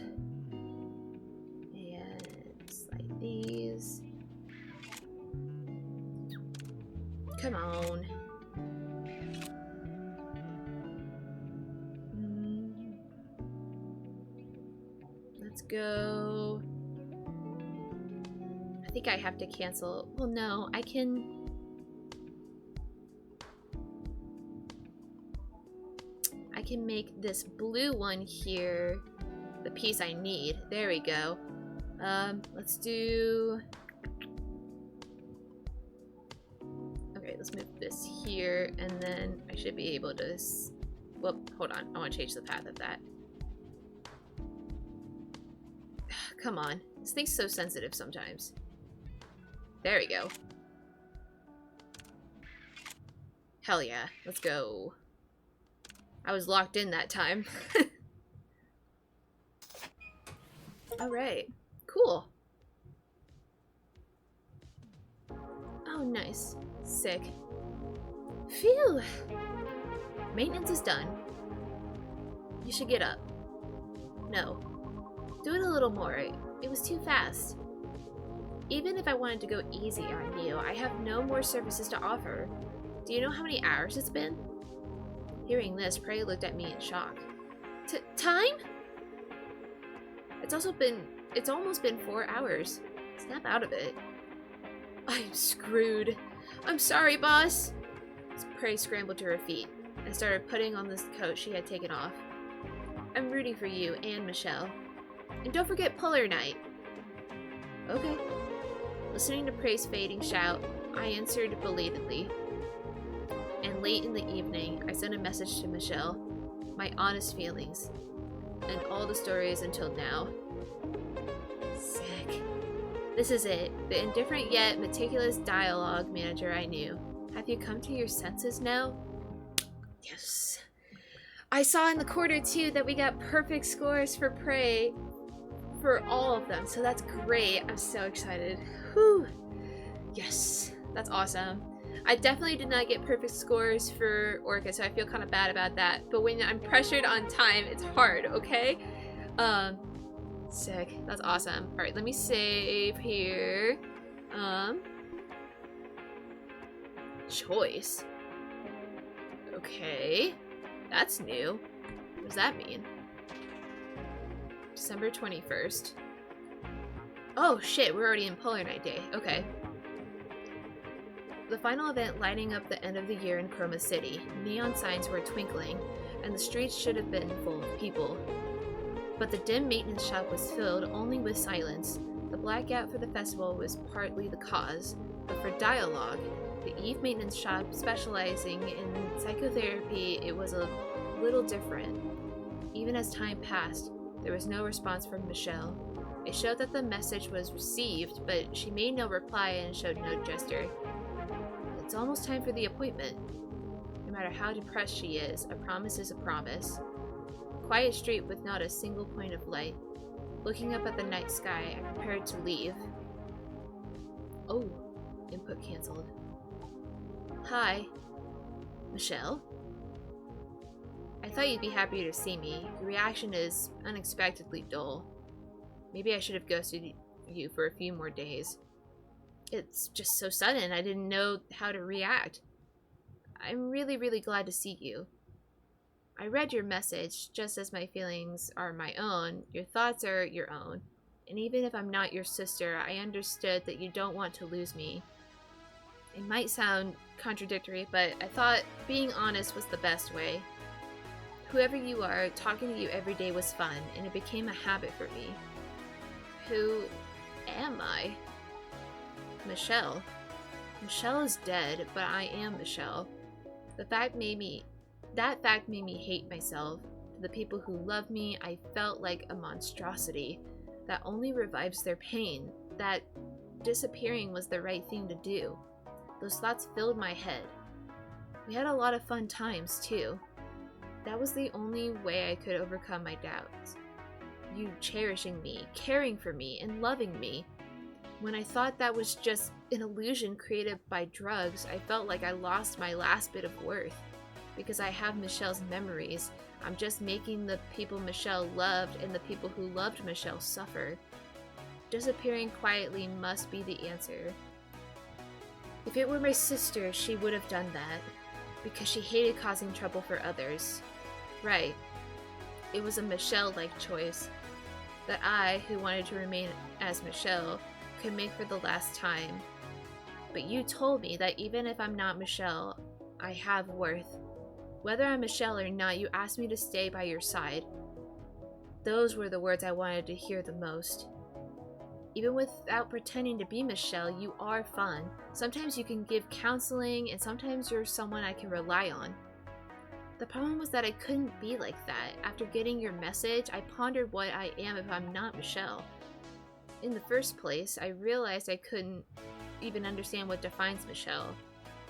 And slide these. Come on. Let's go. I think I have to cancel. Well, no, I can make this blue one here the piece I need. There we go. Let's do. Okay, let's move this here, and then I should be able to. Whoop, hold on. I want to change the path of that. Come on. This thing's so sensitive sometimes. There we go. Hell yeah. Let's go. I was locked in that time. Alright. Cool. Oh, nice. Sick. Phew. Maintenance is done. You should get up. No. Do it a little more. It was too fast. Even if I wanted to go easy on you, I have no more services to offer. Do you know how many hours it's been? Hearing this, Prey looked at me in shock. Time? It's almost been 4 hours. Snap out of it. I'm screwed. I'm sorry, boss. Prey scrambled to her feet and started putting on this coat she had taken off. I'm rooting for you and Michelle. And don't forget Puller Night. Okay. Listening to Prey's fading shout, I answered belatedly. And late in the evening, I sent a message to Michelle, my honest feelings, and all the stories until now. Sick. This is it, the indifferent yet meticulous dialogue manager I knew. Have you come to your senses now? Yes. I saw in the quarter too that we got perfect scores for Prey for all of them, so that's great. I'm so excited. Whew. Yes, that's awesome. I definitely did not get perfect scores for Orca, so I feel kind of bad about that. But when I'm pressured on time, it's hard, okay? Sick. That's awesome. Alright, let me save here. Choice. Okay. That's new. What does that mean? December 21st. Oh shit, we're already in Polar Night Day. Okay. The final event lighting up the end of the year in Chroma City. Neon signs were twinkling, and the streets should have been full of people. But the dim maintenance shop was filled only with silence. The blackout for the festival was partly the cause, but for D1AL-ogue, the Eve maintenance shop specializing in psychotherapy, it was a little different. Even as time passed, there was no response from Michelle. It showed that the message was received, but she made no reply and showed no gesture. It's almost time for the appointment. No matter how depressed she is a promise is a promise. Quiet street with not a single point of light. Looking up at the night sky, I prepared to leave. Oh, input cancelled. Hi. Michelle? I thought you'd be happier to see me. Your reaction is unexpectedly dull. Maybe I should have ghosted you for a few more days. It's just so sudden, I didn't know how to react. I'm really glad to see you. I read your message, just as my feelings are my own, your thoughts are your own. And even if I'm not your sister, I understood that you don't want to lose me. It might sound contradictory, but I thought being honest was the best way. Whoever you are, talking to you every day was fun, and it became a habit for me. Who am I? Michelle. Michelle is dead, but I am Michelle. That fact made me hate myself. To the people who love me, I felt like a monstrosity that only revives their pain, that disappearing was the right thing to do. Those thoughts filled my head. We had a lot of fun times, too. That was the only way I could overcome my doubts. You cherishing me, caring for me, and loving me. When I thought that was just an illusion created by drugs, I felt like I lost my last bit of worth. Because I have Michelle's memories, I'm just making the people Michelle loved and the people who loved Michelle suffer. Disappearing quietly must be the answer. If it were my sister, she would have done that. Because she hated causing trouble for others. Right. It was a Michelle-like choice. That I, who wanted to remain as Michelle, could make for the last time. But you told me that even if I'm not Michelle, I have worth. Whether I'm Michelle or not, you asked me to stay by your side. Those were the words I wanted to hear the most. Even without pretending to be Michelle, you are fun. Sometimes you can give counseling, and sometimes you're someone I can rely on. The problem was that I couldn't be like that. After getting your message, I pondered what I am if I'm not Michelle. In the first place, I realized I couldn't even understand what defines Michelle.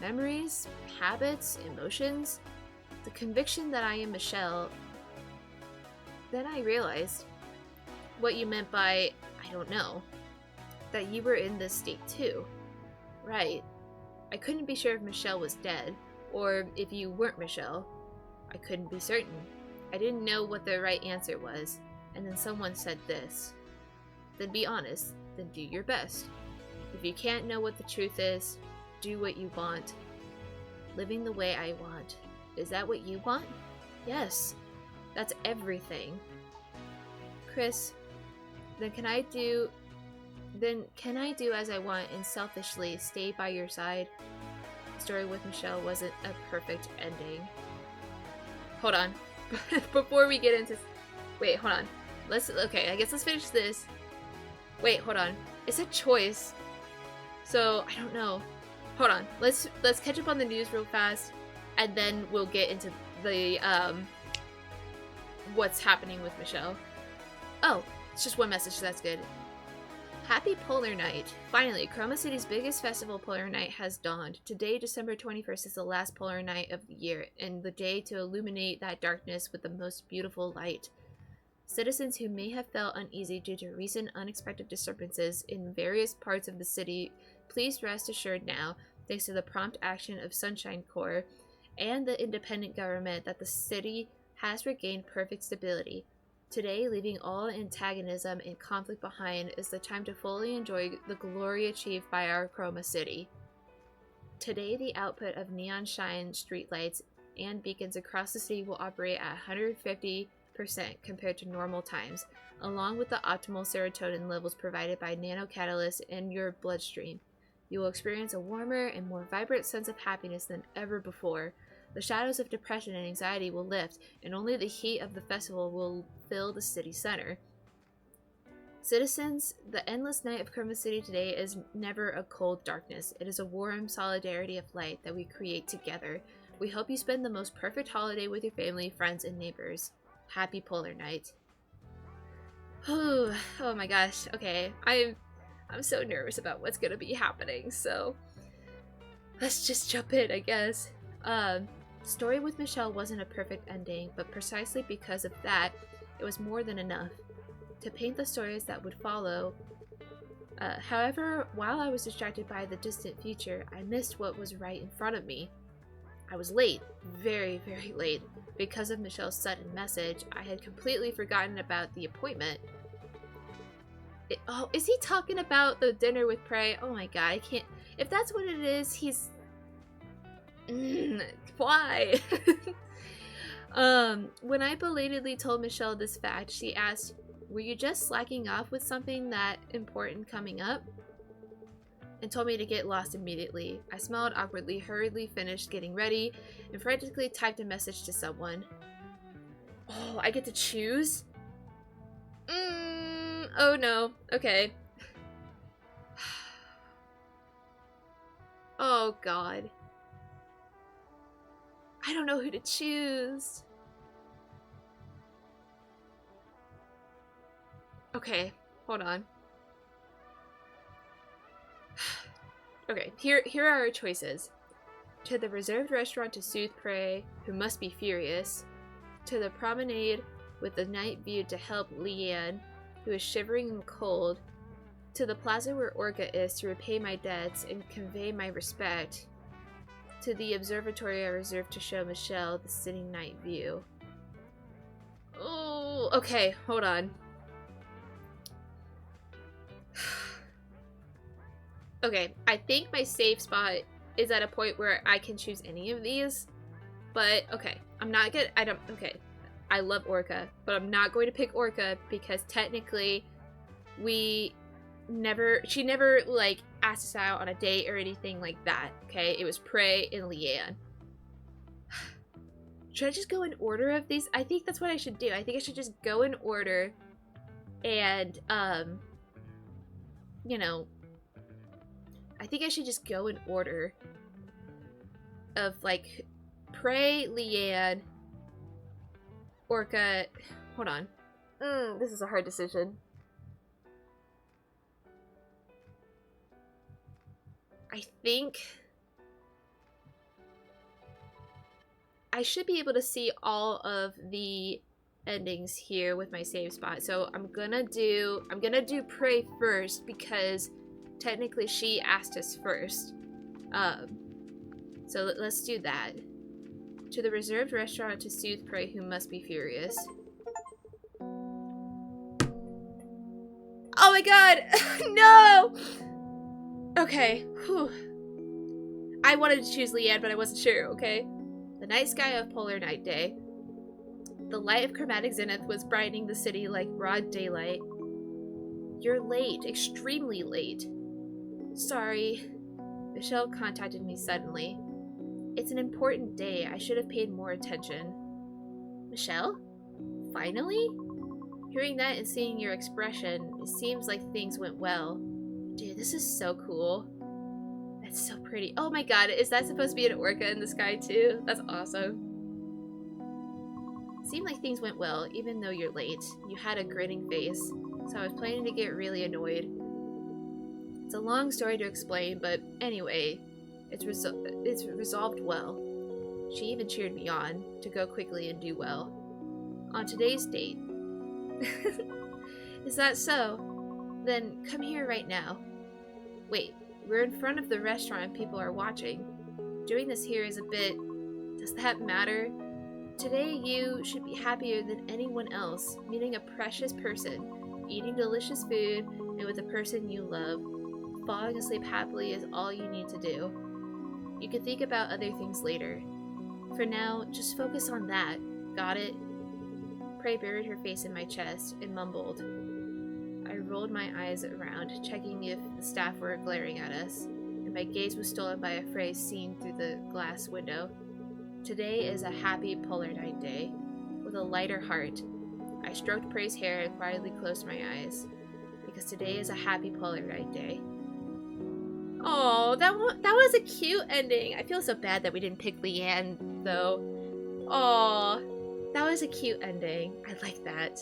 Memories, habits, emotions. The conviction that I am Michelle. Then I realized what you meant by, I don't know, that you were in this state too. Right. I couldn't be sure if Michelle was dead, or if you weren't Michelle. I couldn't be certain. I didn't know what the right answer was, and then someone said this. Then be honest, then do your best. If you can't know what the truth is, do what you want. Living the way I want. Is that what you want? Yes. That's everything. Chris, then can I do as I want and selfishly stay by your side? The story with Michelle wasn't a perfect ending. Hold on. Before we get into... Wait, hold on. Okay, I guess let's finish this. Wait, hold on. It's a choice. So, I don't know. hold on. Let's catch up on the news real fast, and then we'll get into the what's happening with Michelle. Oh, it's just one message, so that's good. Happy Polar Night. Finally, Chroma City's biggest festival, Polar Night, has dawned. Today, December 21st, is the last Polar Night of the year, and the day to illuminate that darkness with the most beautiful light. Citizens who may have felt uneasy due to recent unexpected disturbances in various parts of the city, please rest assured now, thanks to the prompt action of Sunshine Corps and the independent government, that the city has regained perfect stability. Today, leaving all antagonism and conflict behind, is the time to fully enjoy the glory achieved by our Chroma City. Today, the output of neon shine streetlights and beacons across the city will operate at 150% compared to normal times, along with the optimal serotonin levels provided by nanocatalysts in your bloodstream. You will experience a warmer and more vibrant sense of happiness than ever before. The shadows of depression and anxiety will lift, and only the heat of the festival will fill the city center. Citizens, the endless night of Chroma City today is never a cold darkness. It is a warm solidarity of light that we create together. We hope you spend the most perfect holiday with your family, friends, and neighbors. Happy Polar Night. Oh my gosh. Okay, I'm so nervous about what's gonna be happening, so let's just jump in, I guess. Story with Michelle wasn't a perfect ending, but precisely because of that, it was more than enough to paint the stories that would follow. However, while I was distracted by the distant future, I missed what was right in front of me. I was late, very, very late, because of Michelle's sudden message. I had completely forgotten about the appointment. Oh, is he talking about the dinner with Prey? Oh my god, I can't. If that's what it is, he's... why? When I belatedly told Michelle this fact, she asked, "Were you just slacking off with something that important coming up?" and told me to get lost immediately. I smiled awkwardly, hurriedly finished getting ready, and frantically typed a message to someone. Oh, I get to choose? Oh no. Okay. Oh god. I don't know who to choose. Okay, hold on. Okay, here are our choices. To the reserved restaurant to soothe Prey, who must be furious. To the promenade with the night view to help Leanne, who is shivering in the cold. To the plaza where Orca is to repay my debts and convey my respect. To the observatory I reserved to show Michelle the sitting night view. Oh, okay, hold on. Okay, I think my safe spot is at a point where I can choose any of these. But, okay, I'm not gonna, okay. I love Orca, but I'm not going to pick Orca because technically she never, like, asked us out on a date or anything like that, okay? It was Prey and Leanne. Should I just go in order of these? I think that's what I should do. I think I should just go in order and, you know, I think I should just go in order of, like, Prey, Leanne, Orca. Hold on. This is a hard decision. I think I should be able to see all of the endings here with my save spot. So I'm gonna do Prey first because technically she asked us first. So let's do that. To the reserved restaurant to soothe Prey, who must be furious. Oh my god! No! Okay. Whew. I wanted to choose Leanne, but I wasn't sure, okay? The night sky of Polar Night Day. The light of chromatic zenith was brightening the city like broad daylight. You're late. Extremely late. Sorry. Michelle contacted me suddenly. It's an important day. I should have paid more attention. Michelle? Finally? Hearing that and seeing your expression, it seems like things went well. Dude, this is so cool. That's so pretty. Oh my god, is that supposed to be an orca in the sky too? That's awesome. Seemed like things went well, even though you're late. You had a grinning face, so I was planning to get really annoyed. It's a long story to explain, but anyway, it's resolved well. She even cheered me on to go quickly and do well. On today's date. Is that so? Then come here right now. Wait, we're in front of the restaurant and people are watching. Doing this here is a bit... Does that matter? Today you should be happier than anyone else, meeting a precious person, eating delicious food, and with a person you love. Falling asleep happily is all you need to do. You can think about other things later. For now, just focus on that. Got it? Prey buried her face in my chest and mumbled. I rolled my eyes around, checking if the staff were glaring at us, and my gaze was stolen by a phrase seen through the glass window. Today is a happy polar night day. With a lighter heart, I stroked Prey's hair and quietly closed my eyes, because today is a happy polar night day. Oh, that was a cute ending. I feel so bad that we didn't pick Leanne, though. Oh, that was a cute ending. I like that.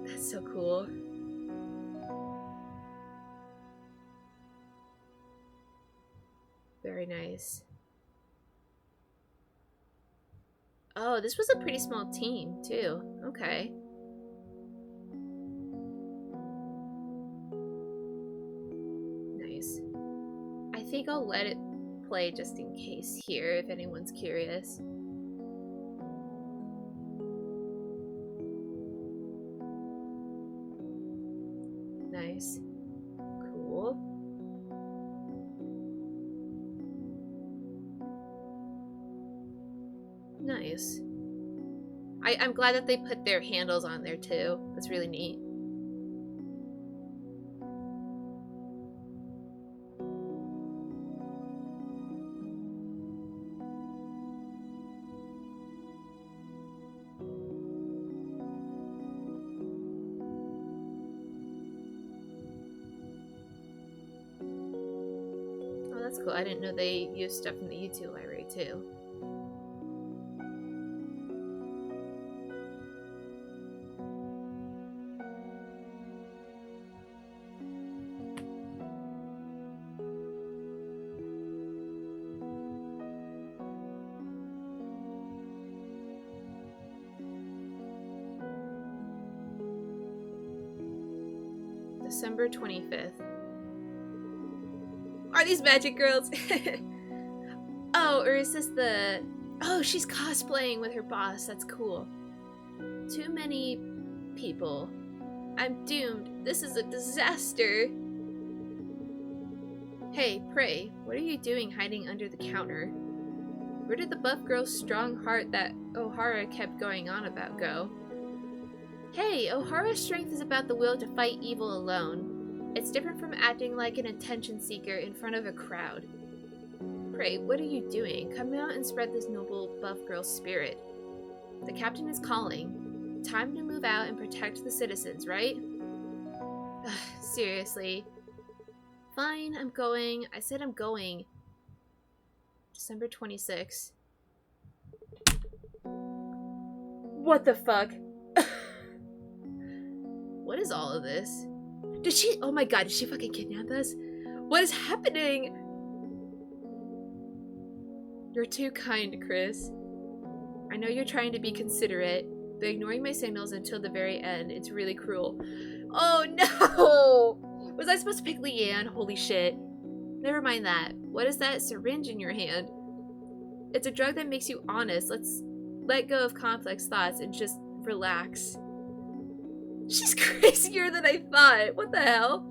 That's so cool. Very nice. Oh, this was a pretty small team, too. Okay. Nice. I think I'll let it play just in case here, if anyone's curious. Nice. Cool. Nice. I'm glad that they put their handles on there too. That's really neat. Oh, that's cool. I didn't know they used stuff from the YouTube library too. December 25th. Are these magic girls? Oh, or is this the... Oh, she's cosplaying with her boss. That's cool. Too many people. I'm doomed. This is a disaster. Hey, Prey, what are you doing hiding under the counter? Where did the buff girl's strong heart that O'Hara kept going on about go? Hey, O'Hara's strength is about the will to fight evil alone. It's different from acting like an attention seeker in front of a crowd. Prey, what are you doing? Come out and spread this noble buff girl's spirit. The captain is calling. Time to move out and protect the citizens, right? Ugh, seriously. Fine, I'm going. I said I'm going. December 26th. What the fuck? What is all of this? Did she- oh my god, did she fucking kidnap us? What is happening? You're too kind, Chris. I know you're trying to be considerate, but ignoring my signals until the very end, it's really cruel. Oh no! Was I supposed to pick Leanne? Holy shit. Never mind that. What is that syringe in your hand? It's a drug that makes you honest. Let's let go of complex thoughts and just relax. She's crazier than I thought. What the hell?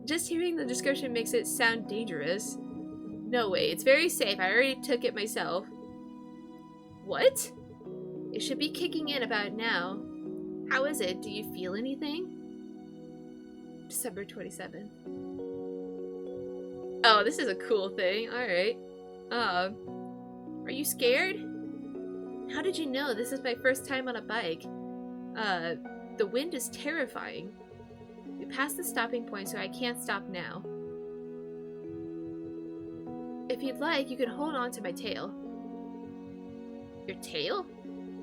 Just hearing the description makes it sound dangerous. No way, it's very safe. I already took it myself. What? It should be kicking in about now. How is it? Do you feel anything? December 27th. Oh, this is a cool thing. Alright. Are you scared? How did you know? This is my first time on a bike. The wind is terrifying. We passed the stopping point, so I can't stop now. If you'd like, you can hold on to my tail. Your tail?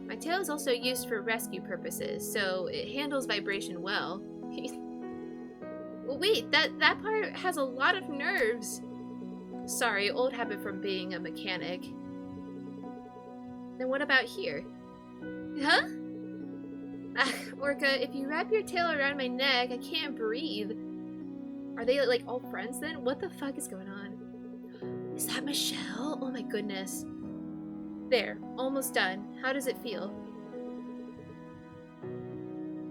My tail is also used for rescue purposes, so it handles vibration well. Well, wait, that part has a lot of nerves. Sorry, old habit from being a mechanic. Then what about here? Huh? Orca, if you wrap your tail around my neck, I can't breathe. Are they like all friends then? What the fuck is going on? Is that Michelle? Oh my goodness. There, almost done. How does it feel?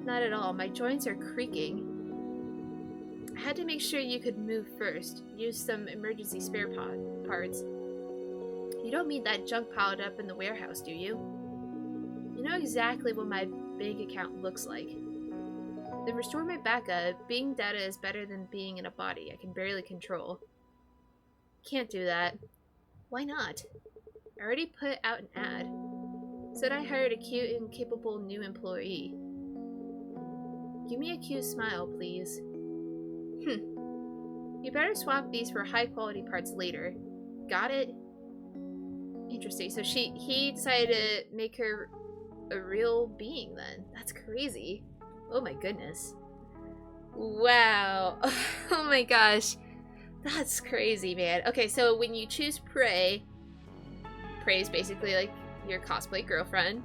Not at all. My joints are creaking. I had to make sure you could move first. Use some emergency spare parts. You don't mean that junk piled up in the warehouse, do you? You know exactly what my bank account looks like. Then restore my backup. Being data is better than being in a body I can barely control. Can't do that. Why not? I already put out an ad. Said I hired a cute and capable new employee. Give me a cute smile, please. You better swap these for high quality parts later. Got it? Interesting. So he decided to make her a real being then. That's crazy. Oh my goodness. Wow. Oh my gosh. That's crazy, man. Okay, so when you choose Prey is basically like your cosplay girlfriend.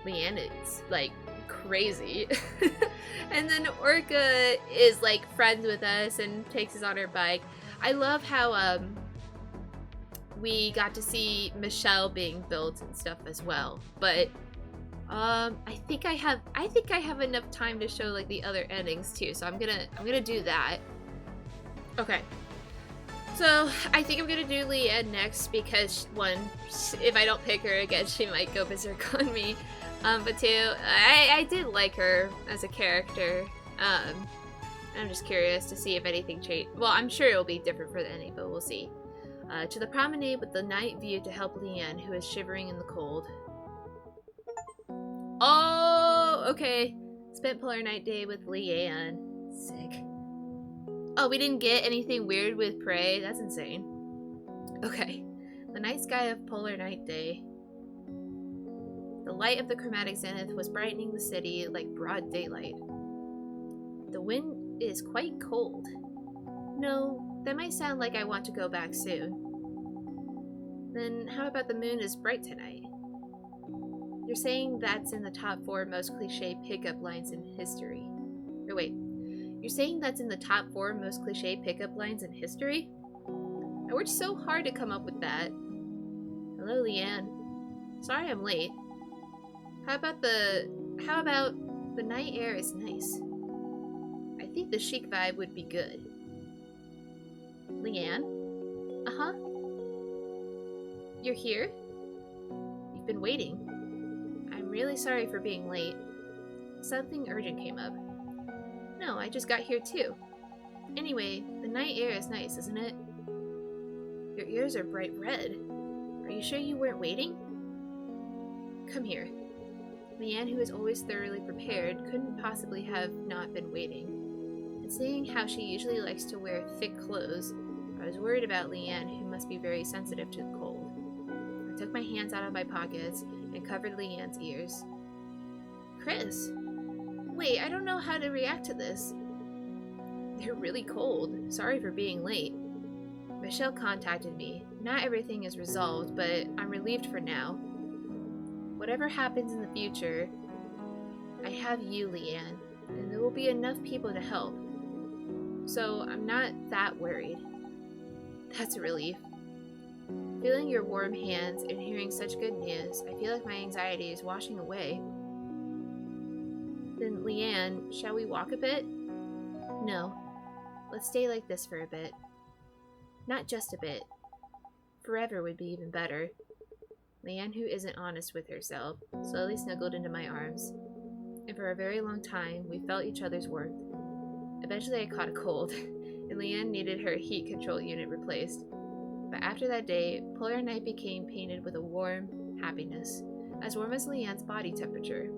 Leanne is like crazy. And then Orca is like friends with us and takes us on her bike. I love how we got to see Michelle being built and stuff as well. But I think I have enough time to show like the other endings too. So I'm gonna do that. Okay. So I think I'm gonna do Leanne next because one, if I don't pick her again, she might go berserk on me. But two, I did like her as a character. I'm just curious to see if anything changed. Well, I'm sure it'll be different for the ending, but we'll see. To the promenade with the night view to help Leanne, who is shivering in the cold. Oh, okay. Spent Polar Night Day with Leanne. Sick. Oh, we didn't get anything weird with Prey? That's insane. Okay. The night sky of Polar Night Day. The light of the chromatic zenith was brightening the city like broad daylight. The wind is quite cold. No, that might sound like I want to go back soon. Then how about the moon is bright tonight? You're saying that's in the top 4 most cliche pickup lines in history. Or wait, you're saying that's in the top 4 most cliche pickup lines in history? I worked so hard to come up with that. Hello, Leanne. Sorry I'm late. How about the night air is nice? I think the chic vibe would be good. Leanne? Uh-huh. You're here? You've been waiting. I'm really sorry for being late. Something urgent came up. No, I just got here too. Anyway, the night air is nice, isn't it? Your ears are bright red. Are you sure you weren't waiting? Come here. Leanne, who is always thoroughly prepared, couldn't possibly have not been waiting. And seeing how she usually likes to wear thick clothes, I was worried about Leanne, who must be very sensitive to the cold. I took my hands out of my pockets and covered Leanne's ears. Chris! Wait, I don't know how to react to this. They're really cold. Sorry for being late. Michelle contacted me. Not everything is resolved, but I'm relieved for now. Whatever happens in the future, I have you, Leanne, and there will be enough people to help. So I'm not that worried. That's a relief. Feeling your warm hands and hearing such good news, I feel like my anxiety is washing away. Then, Leanne, shall we walk a bit? No. Let's stay like this for a bit. Not just a bit. Forever would be even better. Leanne, who isn't honest with herself, slowly snuggled into my arms. And for a very long time, we felt each other's warmth. Eventually I caught a cold, and Leanne needed her heat control unit replaced. But after that day, Polar Night became painted with a warm happiness, as warm as Leanne's body temperature.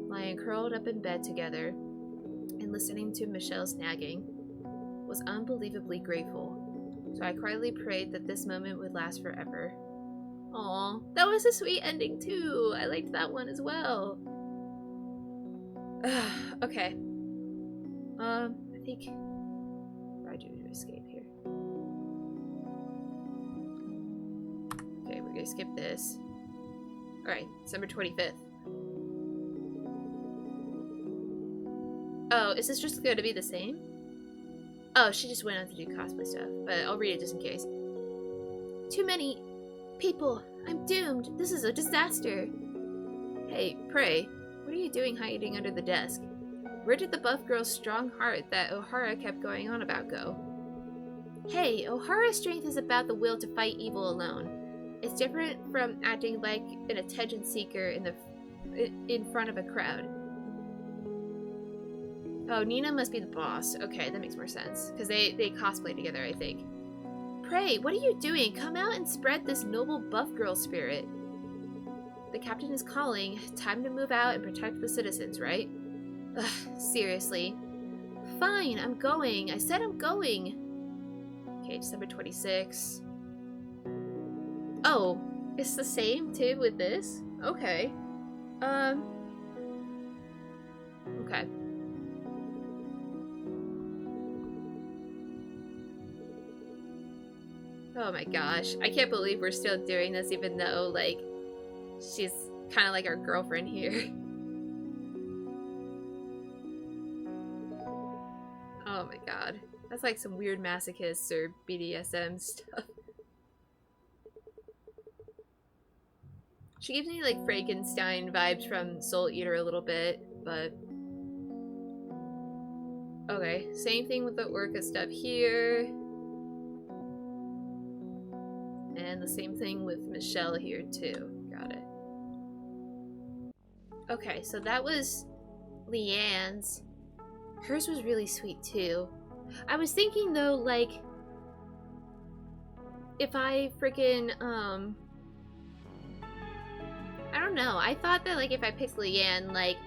Lying curled up in bed together, and listening to Michelle's nagging, was unbelievably grateful. So I quietly prayed that this moment would last forever. Aw, that was a sweet ending too. I liked that one as well. Okay. I think I do need to escape here. Okay, we're gonna skip this. Alright, December 25th. Oh, is this just gonna be the same? Oh, she just went on to do cosplay stuff, but I'll read it just in case. Too many people. I'm doomed. This is a disaster. Hey, Prey, what are you doing hiding under the desk? Where did the buff girl's strong heart that O'Hara kept going on about go? Hey, O'Hara's strength is about the will to fight evil alone. It's different from acting like an attention seeker in front of a crowd. Oh, Nina must be the boss. Okay, that makes more sense. Because they cosplay together, I think. Prey, what are you doing? Come out and spread this noble buff girl spirit. The captain is calling. Time to move out and protect the citizens, right? Ugh, seriously. Fine, I'm going. I said I'm going. Okay, December 26th. Oh, it's the same too with this? Okay. Okay. Oh my gosh. I can't believe we're still doing this even though, like, she's kind of like our girlfriend here. Oh my god. That's like some weird masochist or BDSM stuff. She gives me like Frankenstein vibes from Soul Eater a little bit, but... Okay, same thing with the Orca stuff here. And the same thing with Michelle here too. Got it. Okay, so that was Leanne's. Hers was really sweet too. I was thinking though, like, if I freaking, I don't know. I thought that, like, if I picked Leanne, like,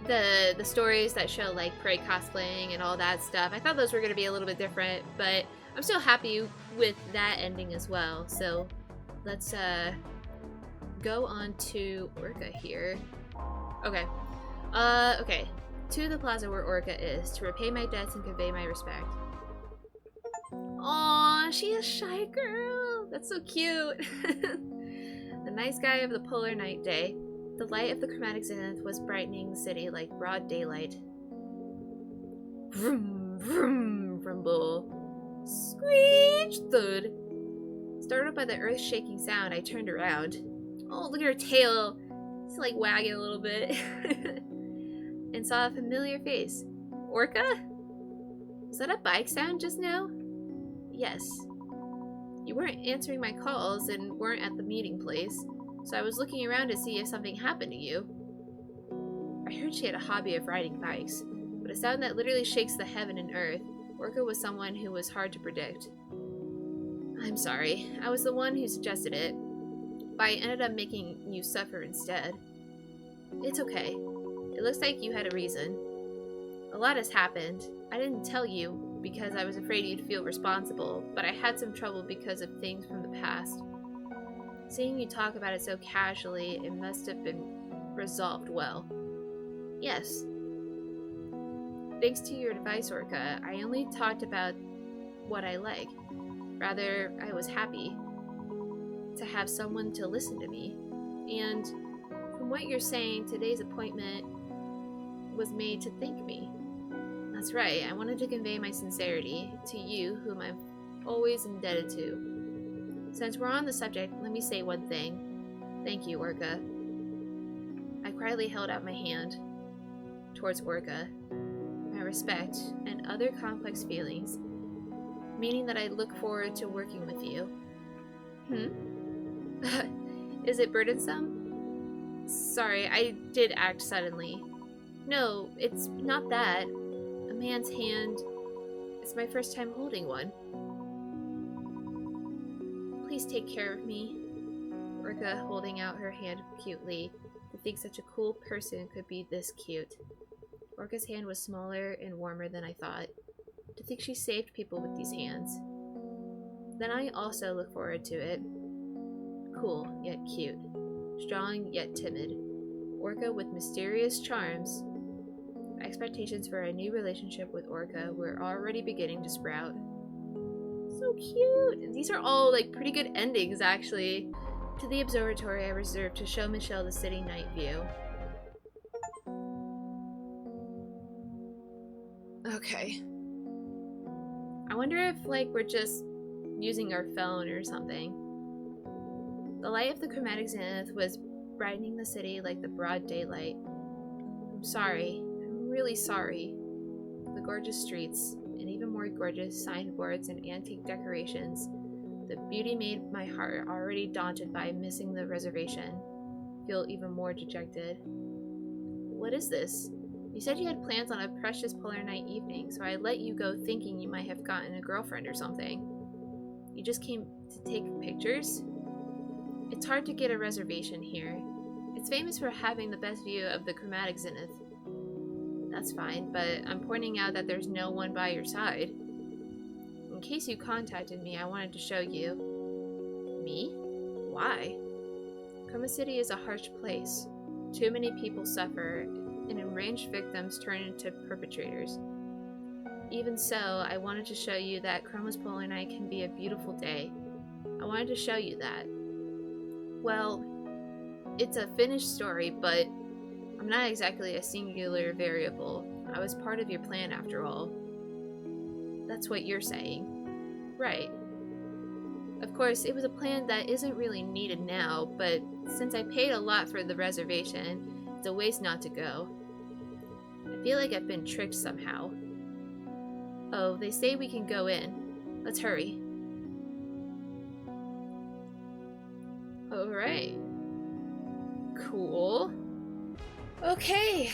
the stories that show, like, Prey cosplaying and all that stuff, I thought those were going to be a little bit different, but I'm still happy with that ending as well. So let's, go on to Orca here. Okay. Okay. To the plaza where Orca is, to repay my debts and convey my respect. Aww, she is shy girl. That's so cute. The night sky of the polar night day. The light of the chromatic zenith was brightening the city like broad daylight. Vroom, vroom, rumble. Screech, thud. Startled by the earth-shaking sound, I turned around. Oh, look at her tail. It's like wagging a little bit. And saw a familiar face. Orca? Was that a bike sound just now? Yes. You weren't answering my calls and weren't at the meeting place, so I was looking around to see if something happened to you. I heard she had a hobby of riding bikes, but a sound that literally shakes the heaven and earth. Orca was someone who was hard to predict. I'm sorry. I was the one who suggested it, but I ended up making you suffer instead. It's okay. It looks like you had a reason. A lot has happened. I didn't tell you because I was afraid you'd feel responsible, but I had some trouble because of things from the past. Seeing you talk about it so casually, it must have been resolved well. Yes. Thanks to your advice, Orca, I only talked about what I like. Rather, I was happy to have someone to listen to me. And from what you're saying, today's appointment was made to thank me. That's right, I wanted to convey my sincerity to you, whom I'm always indebted to. Since we're on the subject, let me say one thing. Thank you, Orca. I quietly held out my hand towards Orca. My respect and other complex feelings, meaning that I look forward to working with you. Is it burdensome? Sorry, I did act suddenly. No, it's not that. A man's hand. It's my first time holding one. Please take care of me. Orca holding out her hand cutely. To think such a cool person could be this cute. Orca's hand was smaller and warmer than I thought. To think she saved people with these hands. Then I also look forward to it. Cool, yet cute. Strong, yet timid. Orca with mysterious charms. My expectations for a new relationship with Orca were already beginning to sprout. So cute! These are all like pretty good endings, actually. To the observatory I reserved to show Michelle the city night view. Okay. I wonder if like we're just using our phone or something. The light of the chromatic zenith was brightening the city like the broad daylight. I'm sorry. I'm really sorry. The gorgeous streets, and even more gorgeous signboards and antique decorations. The beauty made my heart, already daunted by missing the reservation, feel even more dejected. What is this? You said you had plans on a precious polar night evening, so I let you go thinking you might have gotten a girlfriend or something. You just came to take pictures? It's hard to get a reservation here. It's famous for having the best view of the chromatic zenith. That's fine, but I'm pointing out that there's no one by your side. In case you contacted me, I wanted to show you. Me? Why? Chroma City is a harsh place. Too many people suffer, and enraged victims turn into perpetrators. Even so, I wanted to show you that Chroma's Polar Night can be a beautiful day. I wanted to show you that. Well, it's a finished story, but I'm not exactly a singular variable. I was part of your plan after all. That's what you're saying. Right. Of course, it was a plan that isn't really needed now, but since I paid a lot for the reservation, it's a waste not to go. I feel like I've been tricked somehow. Oh, they say we can go in. Let's hurry. Alright. Cool. Okay.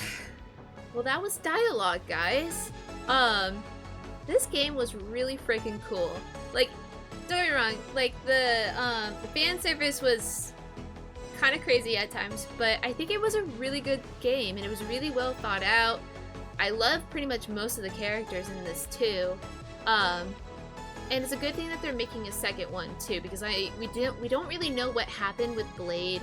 Well, that was D1AL-ogue, guys. This game was really freaking cool. Like, don't get me wrong, like the fan service was kind of crazy at times, but I think it was a really good game and it was really well thought out. I love pretty much most of the characters in this too. And it's a good thing that they're making a second one too, because we don't really know what happened with Blade.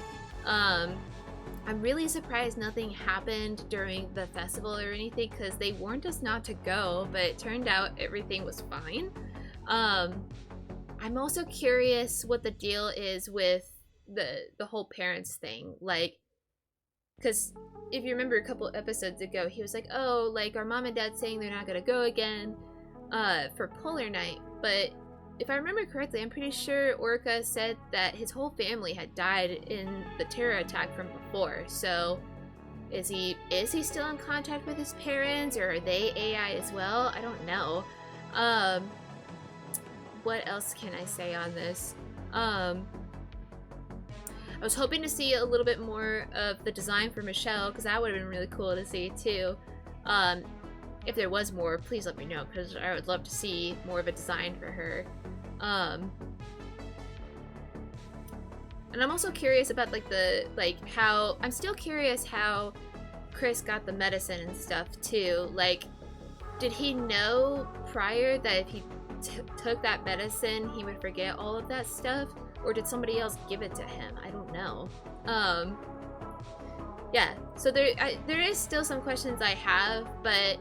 I'm really surprised nothing happened during the festival or anything, because they warned us not to go, but it turned out everything was fine. I'm also curious what the deal is with the whole parents thing, like, because if you remember a couple episodes ago, he was like, oh, like our mom and dad saying they're not gonna go again for Polar Night, but if I remember correctly, I'm pretty sure Orca said that his whole family had died in the terror attack from before. So is he still in contact with his parents, or are they AI as well? I don't know. What else can I say on this? I was hoping to see a little bit more of the design for Michelle, because that would have been really cool to see too. If there was more, please let me know, because I would love to see more of a design for her. And I'm also curious about I'm still curious how Chris got the medicine and stuff too. Like, did he know prior that if he took that medicine he would forget all of that stuff, or did somebody else give it to him? I don't know. Yeah, so there is still some questions I have, but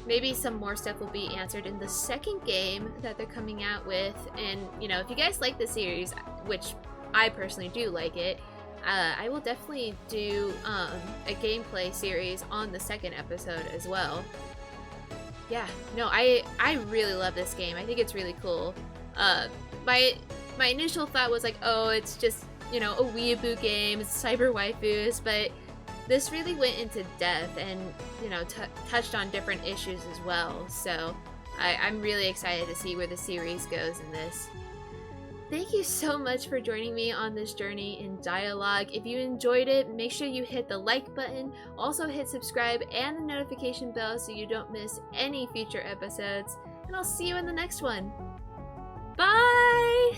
maybe some more stuff will be answered in the second game that they're coming out with. And, you know, if you guys like the series, which I personally do like it, I will definitely do a gameplay series on the second episode as well. Yeah, no, I really love this game. I think it's really cool. My initial thought was like, oh, it's just, you know, a weeaboo game, it's cyber waifus, but this really went into depth and, you know, touched on different issues as well. So I'm really excited to see where the series goes in this. Thank you so much for joining me on this journey in D1AL-ogue. If you enjoyed it, make sure you hit the like button. Also hit subscribe and the notification bell so you don't miss any future episodes. And I'll see you in the next one. Bye!